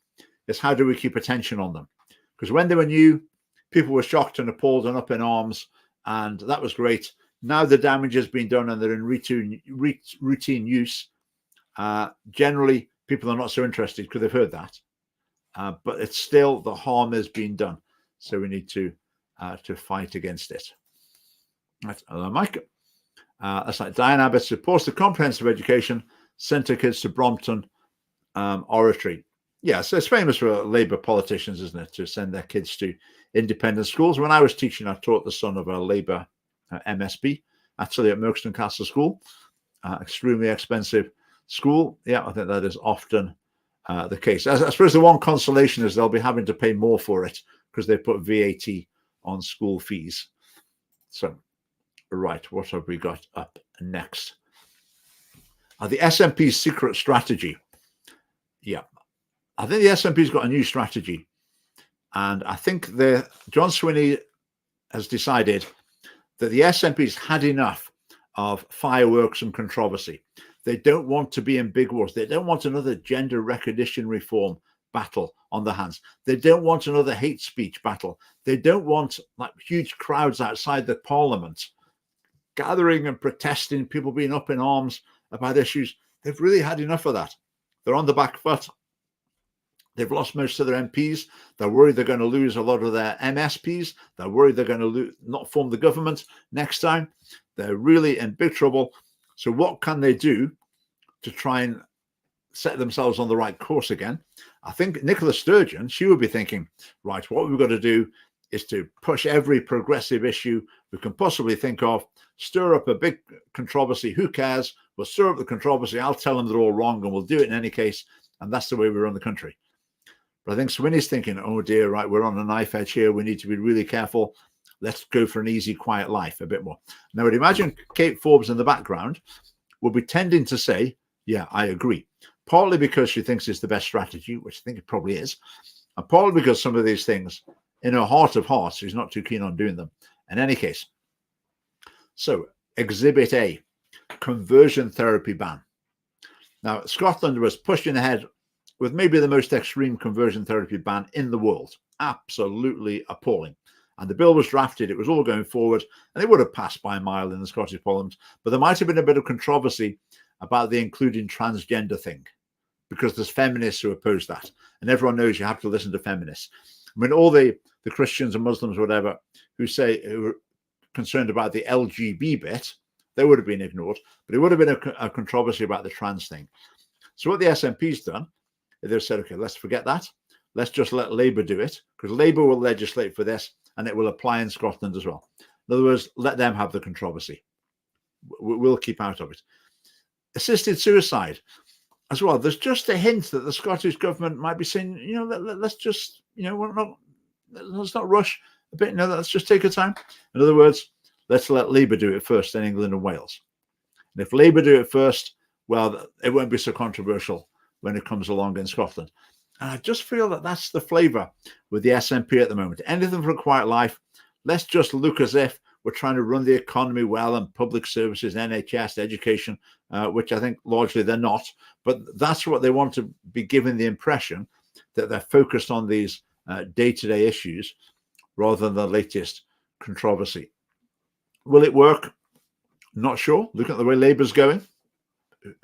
is how do we keep attention on them? Because when they were new, people were shocked and appalled and up in arms, and that was great. Now the damage has been done and they're in routine use. Generally, people are not so interested because they've heard that. But it's still, the harm has been done. So we need to fight against it. That's Mike. That's like Diane Abbott supports the comprehensive education, sent her kids to Brompton Oratory. Yeah, so it's famous for Labour politicians, isn't it, to send their kids to independent schools. When I was teaching, I taught the son of a Labour MSP, actually at Merkston Castle School, extremely expensive school. Yeah, I think that is often the case. I suppose the one consolation is they'll be having to pay more for it because they put VAT on school fees. So, right, what have we got up next? The SNP's secret strategy. Yeah. I think the SNP's got a new strategy, and I think John Swinney has decided that the SNP's had enough of fireworks and controversy. They don't want to be in big wars. They don't want another gender recognition reform battle on their hands. They don't want another hate speech battle. They don't want like huge crowds outside the Parliament gathering and protesting, people being up in arms about issues. They've really had enough of that. They're on the back foot. They've lost most of their MPs. They're worried they're going to lose a lot of their MSPs. They're worried they're going to not form the government next time. They're really in big trouble. So what can they do to try and set themselves on the right course again? I think Nicola Sturgeon, she would be thinking, right, what we've got to do is to push every progressive issue we can possibly think of, stir up a big controversy. Who cares? We'll stir up the controversy. I'll tell them they're all wrong and we'll do it in any case. And that's the way we run the country. But I think Swinney's thinking, oh dear, right, we're on a knife edge here. We need to be really careful. Let's go for an easy, quiet life a bit more. Now, I'd imagine Kate Forbes in the background will be tending to say, yeah, I agree. Partly because she thinks it's the best strategy, which I think it probably is. And partly because some of these things, in her heart of hearts, she's not too keen on doing them. In any case, so Exhibit A, conversion therapy ban. Now, Scotland was pushing ahead with maybe the most extreme conversion therapy ban in the world. Absolutely appalling. And the bill was drafted, it was all going forward, and it would have passed by a mile in the Scottish Parliament. But there might have been a bit of controversy about the including transgender thing, because there's feminists who oppose that. And everyone knows you have to listen to feminists. I mean, all the Christians and Muslims, whatever, who are concerned about the LGB bit, they would have been ignored. But it would have been a controversy about the trans thing. So what the SNP's done, they've said, okay, let's forget that. Let's just let Labour do it, because Labour will legislate for this and it will apply in Scotland as well. In other words, let them have the controversy. We'll keep out of it. Assisted suicide as well. There's just a hint that the Scottish government might be saying, let's just, let's not rush a bit. Let's just take our time. In other words, let's let Labour do it first in England and Wales. And if Labour do it first, well, it won't be so controversial when it comes along in Scotland. And I just feel that that's the flavour with the SNP at the moment. Anything for a quiet life. Let's just look as if we're trying to run the economy well and public services, NHS, education, which I think largely they're not. But that's what they want to be given the impression, that they're focused on these day-to-day issues rather than the latest controversy. Will it work? Not sure. Look at the way Labour's going.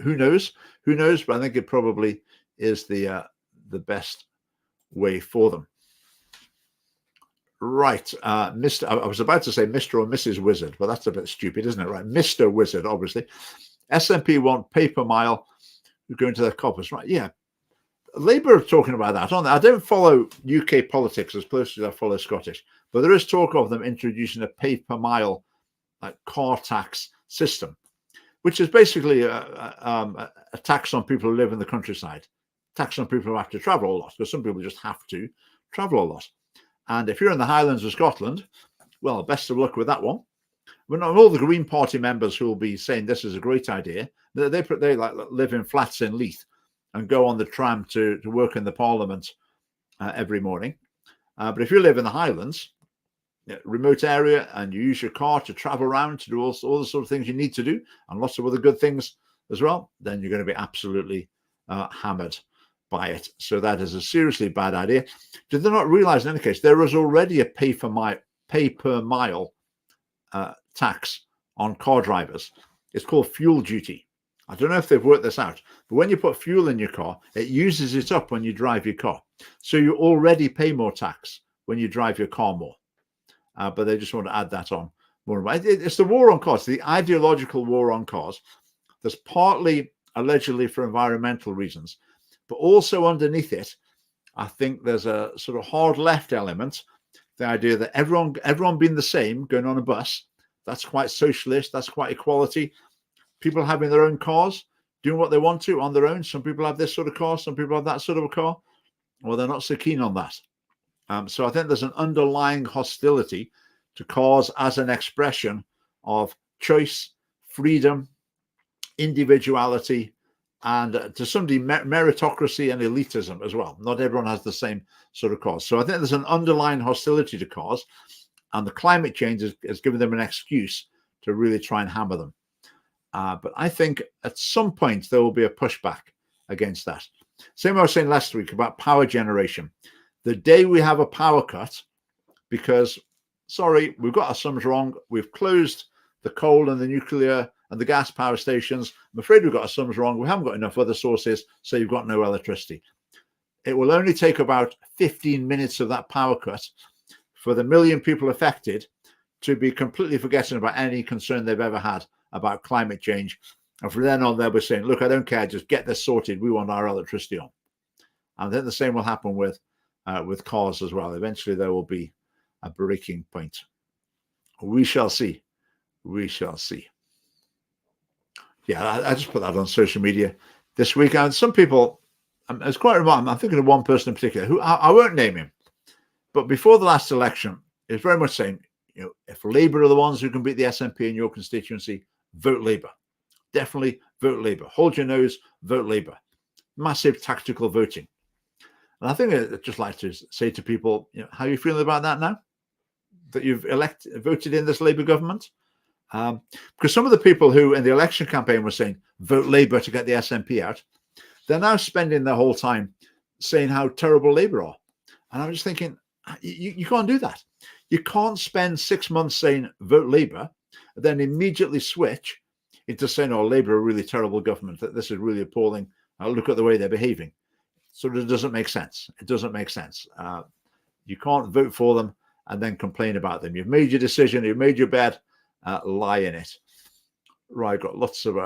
Who knows? Who knows? But I think it probably is the best way for them. Right, Mr. I was about to say Mr. or Mrs. Wizard, but that's a bit stupid, isn't it? Right, Mr. Wizard, obviously. SNP want pay per mile going to their coppers. Right, yeah. Labour are talking about that, aren't they? I don't follow UK politics as closely as I follow Scottish, but there is talk of them introducing a pay per mile car tax system, which is basically a tax on people who live in the countryside, tax on people who have to travel a lot, because some people just have to travel a lot. And if you're in the Highlands of Scotland, well, best of luck with that one. But not all the Green Party members who will be saying this is a great idea, they live in flats in Leith and go on the tram to work in the Parliament every morning. But if you live in the Highlands, remote area, and you use your car to travel around to do all the sort of things you need to do, and lots of other good things as well, then you're going to be absolutely hammered by it. So that is a seriously bad idea. Did they not realize, in any case, there is already a pay per mile tax on car drivers? It's called fuel duty. I don't know if they've worked this out, but when you put fuel in your car, it uses it up when you drive your car. So you already pay more tax when you drive your car more. But they just want to add that on more. It's the war on cars, the ideological war on cars. There's partly allegedly for environmental reasons, but also underneath it, I think there's a sort of hard left element. The idea that everyone being the same, going on a bus, that's quite socialist, that's quite equality. People having their own cars, doing what they want to on their own. Some people have this sort of car, some people have that sort of a car. Well, they're not so keen on that. So I think there's an underlying hostility to cars as an expression of choice, freedom, individuality, and to some degree meritocracy and elitism as well. Not everyone has the same sort of cars. So I think there's an underlying hostility to cars, and the climate change has given them an excuse to really try and hammer them. But I think at some point there will be a pushback against that. Same I was saying last week about power generation. The day we have a power cut, because, sorry, we've got our sums wrong, we've closed the coal and the nuclear and the gas power stations, I'm afraid we've got our sums wrong, we haven't got enough other sources, so you've got no electricity. It will only take about 15 minutes of that power cut for the million people affected to be completely forgetting about any concern they've ever had about climate change. And from then on, they'll be saying, look, I don't care, just get this sorted, we want our electricity on. And then the same will happen with cars as well. Eventually there will be a breaking point. We shall see. We shall see. Yeah, I just put that on social media this week. And some people, it's quite remarkable. I'm thinking of one person in particular who I won't name him, but before the last election, he was very much saying, you know, if Labour are the ones who can beat the SNP in your constituency, vote Labour. Definitely vote Labour. Hold your nose, vote Labour. Massive tactical voting. And I think I'd just like to say to people, you know, how are you feeling about that now? That you've voted in this Labour government? Because some of the people who in the election campaign were saying, vote Labour to get the SNP out, they're now spending their whole time saying how terrible Labour are. And I'm just thinking, you can't do that. You can't spend 6 months saying vote Labour, and then immediately switch into saying, oh, Labour are a really terrible government, that this is really appalling. Look at the way they're behaving. So it doesn't make sense. It doesn't make sense. You can't vote for them and then complain about them. You've made your decision, you've made your bed, lie in it. Right, got lots of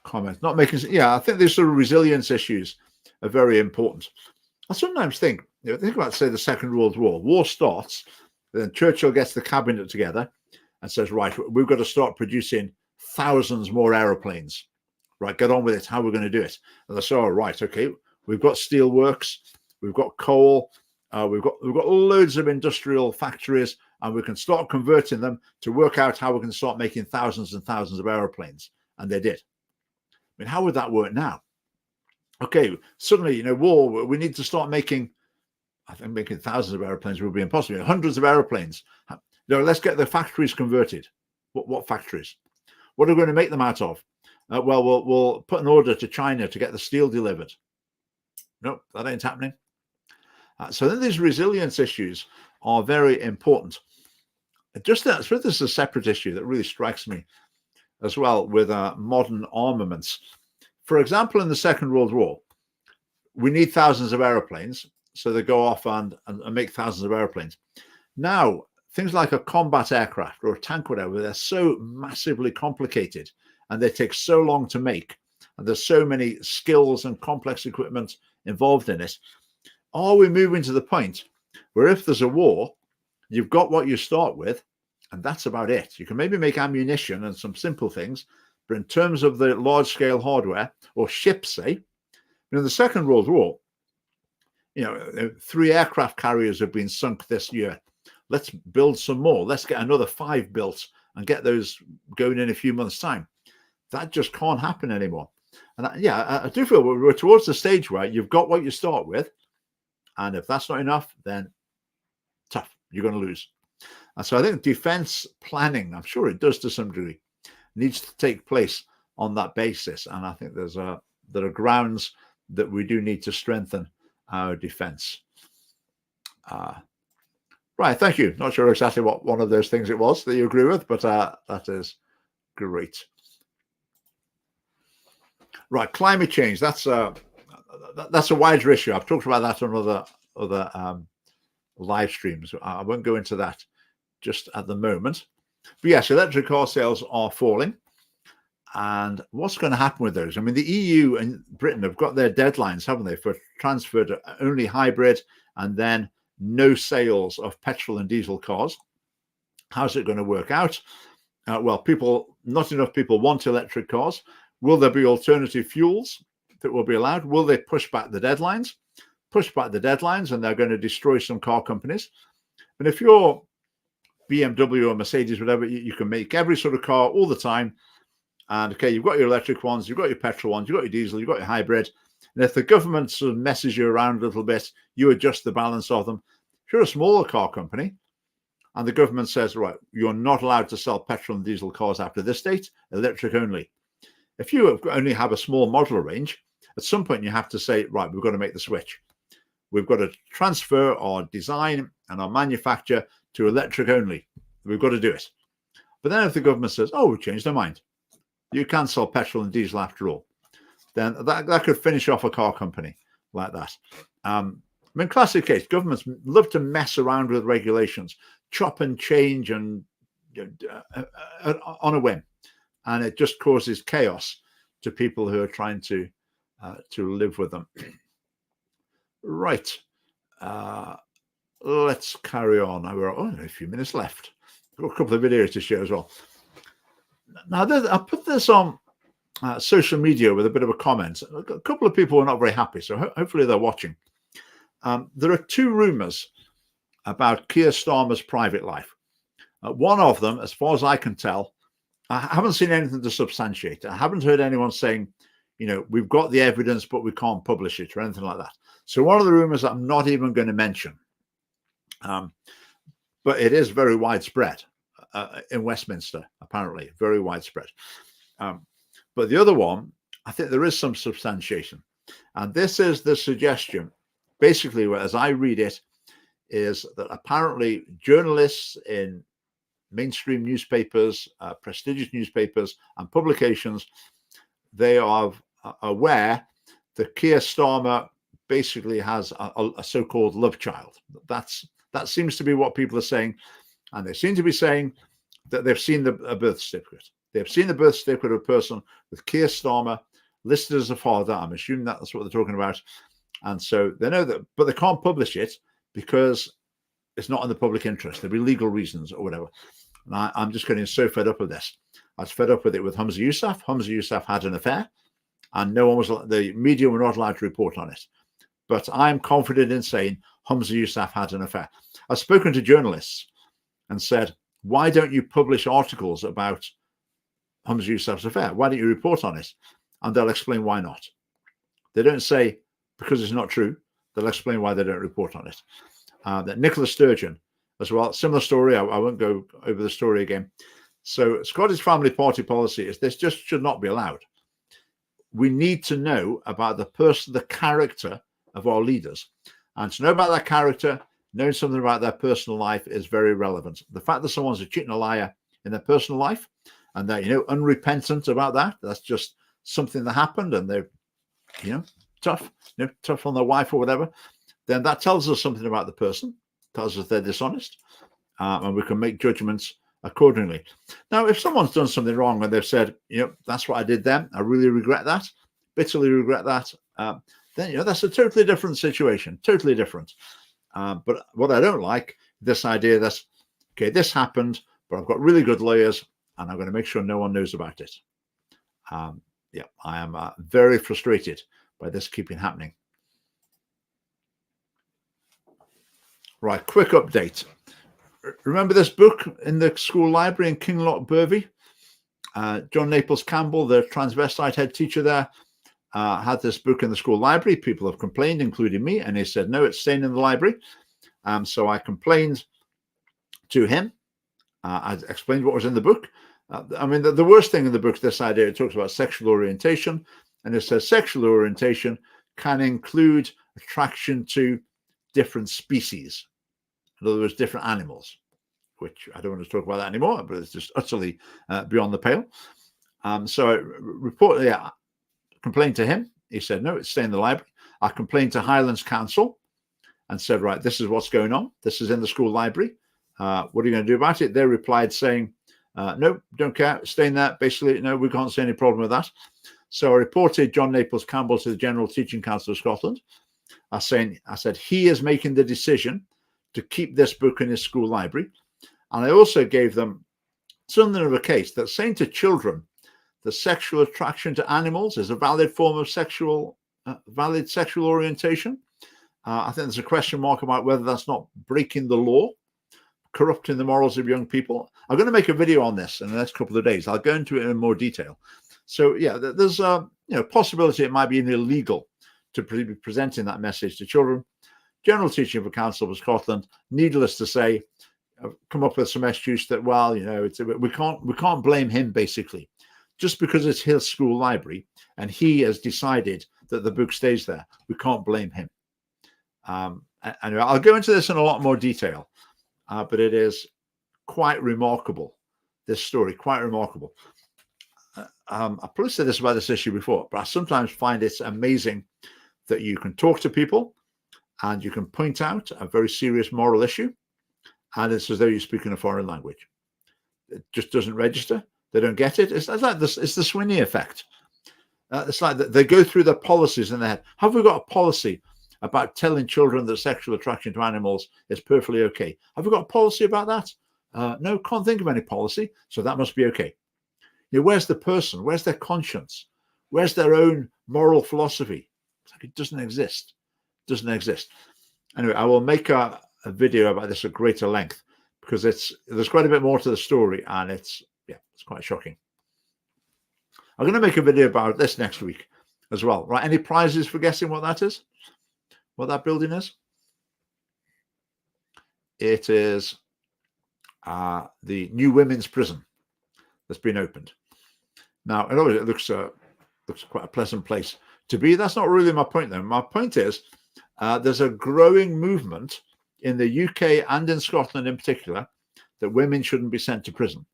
comments. Not making, yeah, I think these sort of resilience issues are very important. I sometimes think, you know, think about, say, the Second World War. War starts, then Churchill gets the cabinet together and says, right, we've got to start producing thousands more aeroplanes. Right, get on with it. How we're going to do it? And they say, oh, right, okay, we've got steel works, we've got coal, we've got loads of industrial factories, and we can start converting them to work out how we can start making thousands and thousands of aeroplanes. And they did. I mean, how would that work now? Okay, suddenly, you know, war, we need to start making, I think making thousands of aeroplanes would be impossible. Hundreds of aeroplanes. You know, let's get the factories converted. What factories? What are we going to make them out of? Well, we'll put an order to China to get the steel delivered. Nope, that ain't happening. So then these resilience issues are very important. Just that, so this is a separate issue that really strikes me as well with modern armaments. For example, in the Second World War, we need thousands of aeroplanes. so they go off and make thousands of airplanes. Now, things like a combat aircraft or a tank, whatever, they're so massively complicated and they take so long to make. And there's so many skills and complex equipment involved in it. Are we moving to the point where if there's a war, you've got what you start with, and that's about it? You can maybe make ammunition and some simple things, but in terms of the large-scale hardware or ships, say, in the Second World War, 3 aircraft carriers have been sunk this year. Let's build some more. Let's get another 5 built and get those going in a few months' time. That just can't happen anymore. And I do feel we're towards the stage where you've got what you start with, and if that's not enough, then tough, you're going to lose. And so I think defense planning, I'm sure it does to some degree, needs to take place on that basis. And I think there are grounds that we do need to strengthen our defense. Right, thank you. Not sure exactly what one of those things it was that you agree with, but that is great. Right, climate change. That's a wider issue. I've talked about that on other live streams. I won't go into that just at the moment. But yes, electric car sales are falling. And what's going to happen with those? I mean, the EU and Britain have got their deadlines, haven't they, for transfer to only hybrid and then no sales of petrol and diesel cars. How's it going to work out? Well, not enough people want electric cars. Will there be alternative fuels that will be allowed? Will they push back the deadlines? And they're going to destroy some car companies. But if you're BMW or Mercedes, whatever, you can make every sort of car all the time. And okay, you've got your electric ones, you've got your petrol ones, you've got your diesel, you've got your hybrid. And if the government sort of messes you around a little bit, you adjust the balance of them. If you're a smaller car company and the government says, right, you're not allowed to sell petrol and diesel cars after this date, electric only. If you only have a small model range, at some point you have to say, right, we've got to make the switch. We've got to transfer our design and our manufacture to electric only. We've got to do it. But then if the government says, oh, we've changed our mind, you can sell petrol and diesel after all, then that could finish off a car company like that. I mean, classic case, governments love to mess around with regulations, chop and change and on a whim. And it just causes chaos to people who are trying to live with them. Right. Let's carry on. We're only a few minutes left. I've got a couple of videos to share as well. Now, I put this on social media with a bit of a comment. A couple of people were not very happy, so hopefully they're watching. There are 2 rumors about Keir Starmer's private life. One of them, as far as I can tell, I haven't seen anything to substantiate. I haven't heard anyone saying, we've got the evidence, but we can't publish it or anything like that. So one of the rumors I'm not even going to mention, but it is very widespread in Westminster, apparently, very widespread. But the other one, I think there is some substantiation. And this is the suggestion, basically, as I read it, is that apparently journalists in mainstream newspapers, prestigious newspapers and publications, they are aware that Keir Starmer basically has a so-called love child. That seems to be what people are saying. And they seem to be saying that they've seen a birth certificate. They've seen the birth certificate of a person with Keir Starmer listed as a father. I'm assuming that's what they're talking about. And so they know that, but they can't publish it because it's not in the public interest. There'll be legal reasons or whatever. And I'm just getting so fed up with this. I was fed up with it with Humza Yousaf. Humza Yousaf had an affair, and the media were not allowed to report on it. But I'm confident in saying Humza Yousaf had an affair. I've spoken to journalists and said, why don't you publish articles about Humza Yousaf's affair? Why don't you report on it? And they'll explain why not. They don't say because it's not true. They'll explain why they don't report on it. That Nicola Sturgeon as well, similar story. I won't go over the story again. So Scottish Family Party policy is this just should not be allowed. We need to know about the character of our leaders. And to know about that character, knowing something about their personal life is very relevant. The fact that someone's a cheating, a liar in their personal life and they're, unrepentant about that, that's just something that happened and they're, tough on their wife or whatever. then that tells us something about the person, tells us they're dishonest, and we can make judgments accordingly. Now, if someone's done something wrong and they've said, that's what I did then, I really regret that, bitterly regret that, then, that's a totally different situation, totally different. But what I don't like, this idea that, okay, this happened, but I've got really good lawyers and I'm going to make sure no one knows about it. I am very frustrated by this keeping happening. Right, quick update. Remember this book in the school library in Kinloch Burvey? John Naples Campbell, the transvestite head teacher there, had this book in the school library. People have complained, including me, and he said, no, it's staying in the library. So I complained to him. I explained what was in the book. The worst thing in the book, this idea, it talks about sexual orientation, and it says sexual orientation can include attraction to different species. In other words, different animals, which I don't want to talk about that anymore, but it's just utterly beyond the pale. So I complained to him. He said, no, it's staying in the library. I complained to Highlands Council and said, right, this is what's going on. This is in the school library. What are you going to do about it? They replied saying, no, don't care, stay in there. Basically, no, we can't see any problem with that. So I reported John Naples Campbell to the General Teaching Council of Scotland. I said, he is making the decision to keep this book in his school library. And I also gave them something of a case that saying to children the sexual attraction to animals is a valid form of valid sexual orientation. I think there's a question mark about whether that's not breaking the law, corrupting the morals of young people. I'm going to make a video on this in the next couple of days. I'll go into it in more detail. So yeah, there's a possibility it might be illegal to be presenting that message to children. General Teaching for Council of Scotland, needless to say, come up with some excuse that, well, we can't blame him basically, just because it's his school library and he has decided that the book stays there. We can't blame him. Anyway, I'll go into this in a lot more detail, but it is quite remarkable. This story, quite remarkable. I've probably said this about this issue before, but I sometimes find it's amazing that you can talk to people and you can point out a very serious moral issue, and it's as though you're speaking a foreign language. It just doesn't register. They don't get it. It's like this. It's the Swinney effect. It's like they go through the policies in their head. Have we got a policy about telling children that sexual attraction to animals is perfectly okay? Have we got a policy about that? No, can't think of any policy, so that must be okay. Where's the person? Where's their conscience? Where's their own moral philosophy? It's like it doesn't exist. Doesn't exist. Anyway, I will make a video about this at greater length because there's quite a bit more to the story, and it's quite shocking. I'm going to make a video about this next week as well. Right? Any prizes for guessing what that is? What that building is? It is the new women's prison that's been opened. Now, I know it looks quite a pleasant place to be. That's not really my point, though. My point is there's a growing movement in the UK and in Scotland in particular that women shouldn't be sent to prison.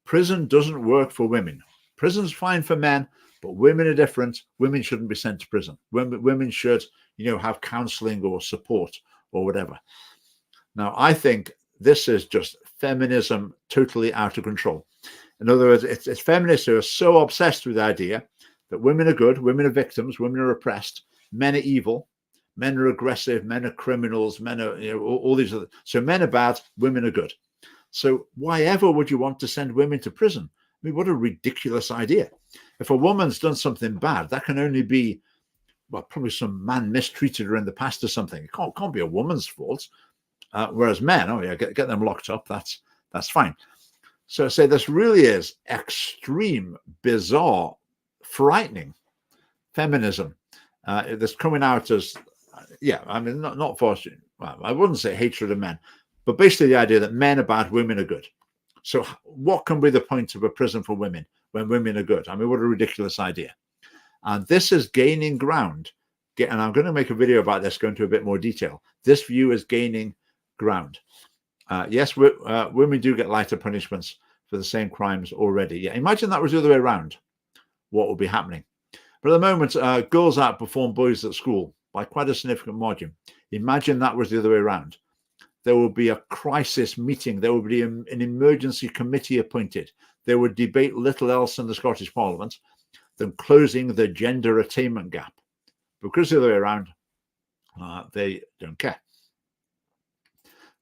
Prison doesn't work for women. Prison's fine for men, but women are different. Women shouldn't be sent to prison. Women should, have counseling or support or whatever. Now, I think this is just feminism totally out of control. In other words, it's feminists who are so obsessed with the idea that women are good, women are victims, women are oppressed, men are evil, men are aggressive, men are criminals, men are, all these other. So men are bad, women are good. So why ever would you want to send women to prison? I mean, what a ridiculous idea. If a woman's done something bad, that can only be, well, probably some man mistreated her in the past or something. It can't be a woman's fault. Whereas men, get them locked up. That's fine. So I say this really is extreme, bizarre, frightening feminism that's coming out as, not for, well, I wouldn't say hatred of men, but basically the idea that men are bad, women are good. So what can be the point of a prison for women when women are good? I mean, what a ridiculous idea. And this is gaining ground. And I'm going to make a video about this, go into a bit more detail. This view is gaining ground. Yes, women do get lighter punishments for the same crimes already. Yeah, imagine that was the other way around. What would be happening? But at the moment, girls outperform boys at school by quite a significant margin. Imagine that was the other way around. There would be a crisis meeting. There would be an emergency committee appointed. They would debate little else in the Scottish Parliament than closing the gender attainment gap. Because the other way around, they don't care.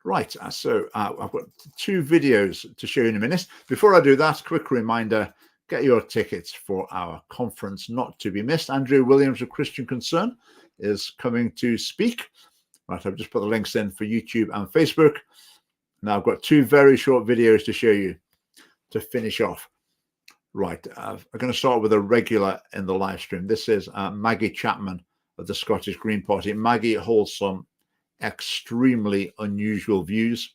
Right, so I've got 2 videos to show you in a minute. Before I do that, quick reminder, get your tickets for our conference not to be missed. Andrew Williams of Christian Concern is coming to speak. Right, I've just put the links in for YouTube and Facebook. Now I've got 2 very short videos to show you to finish off. Right, I'm going to start with a regular in the live stream. This is Maggie Chapman of the Scottish Green Party. Maggie holds some extremely unusual views.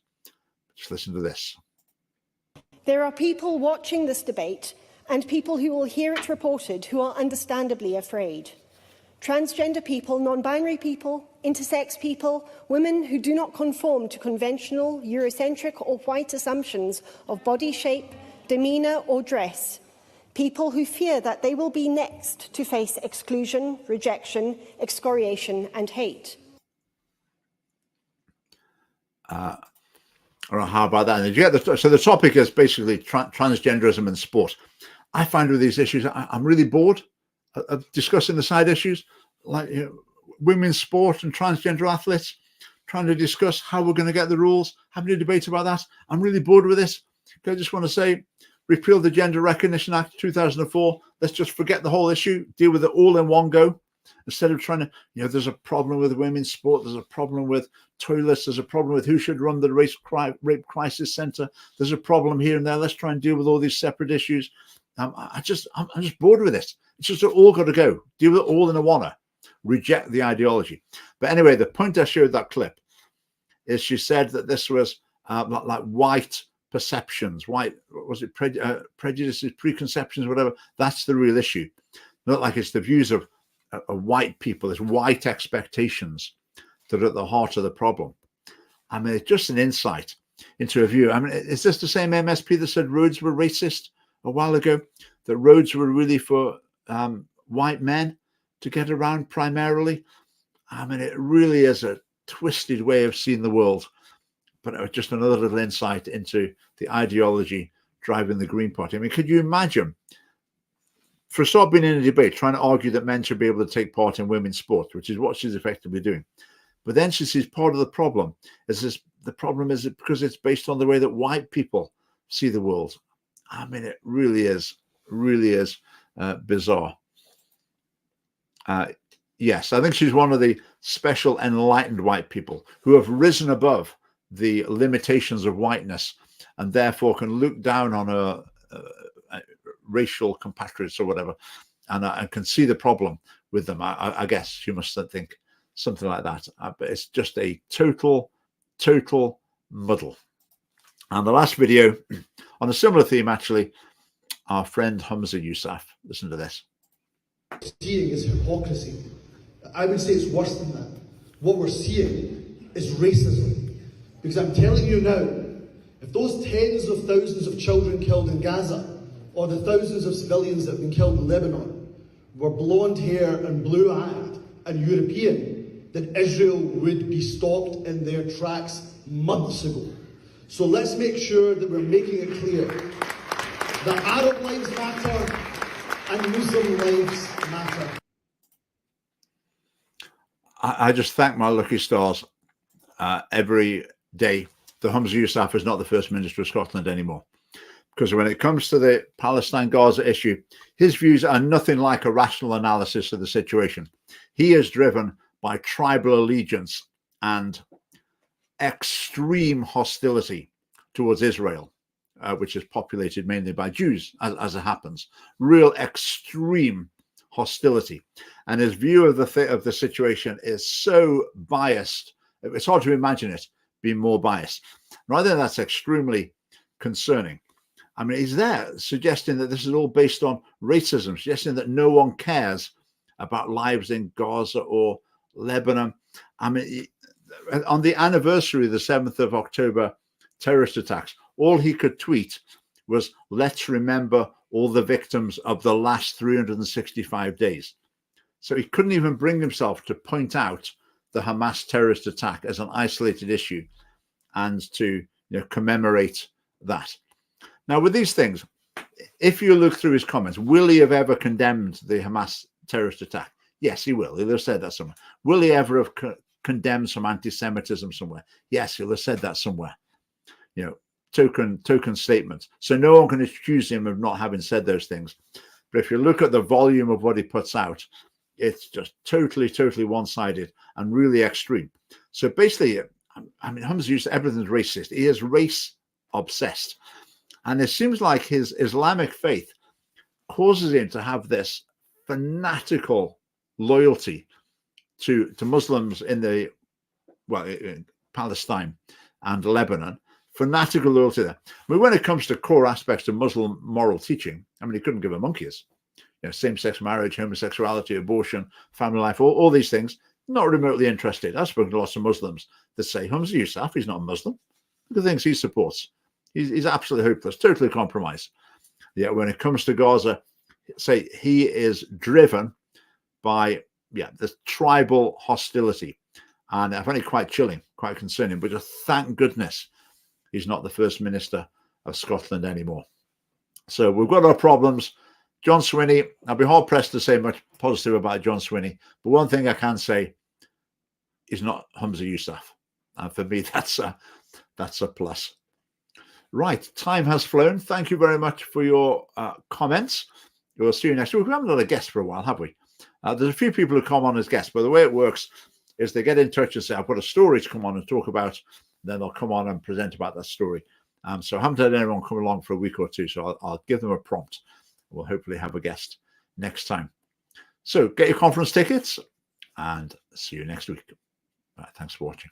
Just listen to this. There are people watching this debate and people who will hear it reported who are understandably afraid. Transgender people, non-binary people, intersex people, women who do not conform to conventional, Eurocentric or white assumptions of body shape, demeanour or dress. People who fear that they will be next to face exclusion, rejection, excoriation and hate. All right, how about that? And you get so the topic is basically transgenderism in sport. I find with these issues, I'm really bored of discussing the side issues, like women's sport and transgender athletes, trying to discuss how we're going to get the rules, having a debate about that. I'm really bored with this. I just want to say, repeal the Gender Recognition Act 2004. Let's just forget the whole issue, deal with it all in one go. Instead of trying to, there's a problem with women's sport, there's a problem with toilets, there's a problem with who should run the rape crisis centre, there's a problem here and there. Let's try and deal with all these separate issues. I'm just bored with it. It's just all got to go. Deal with it all in a wanna. Reject the ideology. But anyway, the point I showed that clip is she said that this was like white perceptions, prejudices, preconceptions, whatever. That's the real issue. Not like it's the views of white people, it's white expectations that are at the heart of the problem. I mean, it's just an insight into a view. I mean, is this the same MSP that said roads were racist a while ago? That roads were really for white men to get around primarily? I mean, it really is a twisted way of seeing the world. But it was just another little insight into the ideology driving the Green Party. I mean, could you imagine, for a start, being in a debate, trying to argue that men should be able to take part in women's sport, which is what she's effectively doing. But then she sees part of the problem is because it's based on the way that white people see the world. I mean, it really is bizarre. Yes, I think she's one of the special enlightened white people who have risen above the limitations of whiteness and therefore can look down on a racial compatriots or whatever and can see the problem with them. I guess you must think something like that. But it's just a total muddle. And the last video on a similar theme, actually, our friend Humza Yousaf. Listen to this. Seeing is hypocrisy. I would say it's worse than that. What we're seeing is racism. Because I'm telling you now, if those tens of thousands of children killed in Gaza or the thousands of civilians that have been killed in Lebanon were blonde hair and blue-eyed and European, then Israel would be stopped in their tracks months ago. So let's make sure that we're making it clear that Arab lives matter and Muslim lives matter. I just thank my lucky stars every day that Humza Yousaf is not the First Minister of Scotland anymore. Because when it comes to the Palestine-Gaza issue, his views are nothing like a rational analysis of the situation. He is driven by tribal allegiance and extreme hostility towards Israel, which is populated mainly by Jews, as it happens. Real extreme hostility. And his view of the situation is so biased. It's hard to imagine it being more biased. Rather, that's extremely concerning. I mean, he's there suggesting that this is all based on racism, suggesting that no one cares about lives in Gaza or Lebanon. I mean, on the anniversary of the 7th of October terrorist attacks, all he could tweet was, let's remember all the victims of the last 365 days. So he couldn't even bring himself to point out the Hamas terrorist attack as an isolated issue and to commemorate that. Now, with these things, if you look through his comments, will he have ever condemned the Hamas terrorist attack? Yes, he will. He'll have said that somewhere. Will he ever have condemned some anti-Semitism somewhere? Yes, he'll have said that somewhere. Token statements. So no one can accuse him of not having said those things. But if you look at the volume of what he puts out, it's just totally one-sided and really extreme. So basically, I mean, Hamza used everything's racist. He is race obsessed. And it seems like his Islamic faith causes him to have this fanatical loyalty to Muslims in Palestine and Lebanon. Fanatical loyalty there. I mean, when it comes to core aspects of Muslim moral teaching, I mean, he couldn't give a monkey's. Same-sex marriage, homosexuality, abortion, family life, all these things, not remotely interested. I've spoken to lots of Muslims that say, Hamza Yousaf, he's not a Muslim. Look at the things he supports. He's absolutely hopeless, totally compromised. Yeah, when it comes to Gaza, say he is driven by the tribal hostility. And I find it quite chilling, quite concerning, but just thank goodness he's not the First Minister of Scotland anymore. So we've got our problems. John Swinney, I'll be hard pressed to say much positive about John Swinney, but one thing I can say is not Hamza Yousaf. And for me, that's a plus. Right, time has flown. Thank you very much for your comments. We'll see you next week. We haven't had a guest for a while, have we? There's a few people who come on as guests, but the way it works is they get in touch and say, I've got a story to come on and talk about. Then they'll come on and present about that story. So I haven't had anyone come along for a week or two, so I'll give them a prompt. We'll hopefully have a guest next time. So get your conference tickets and see you next week. Right, thanks for watching.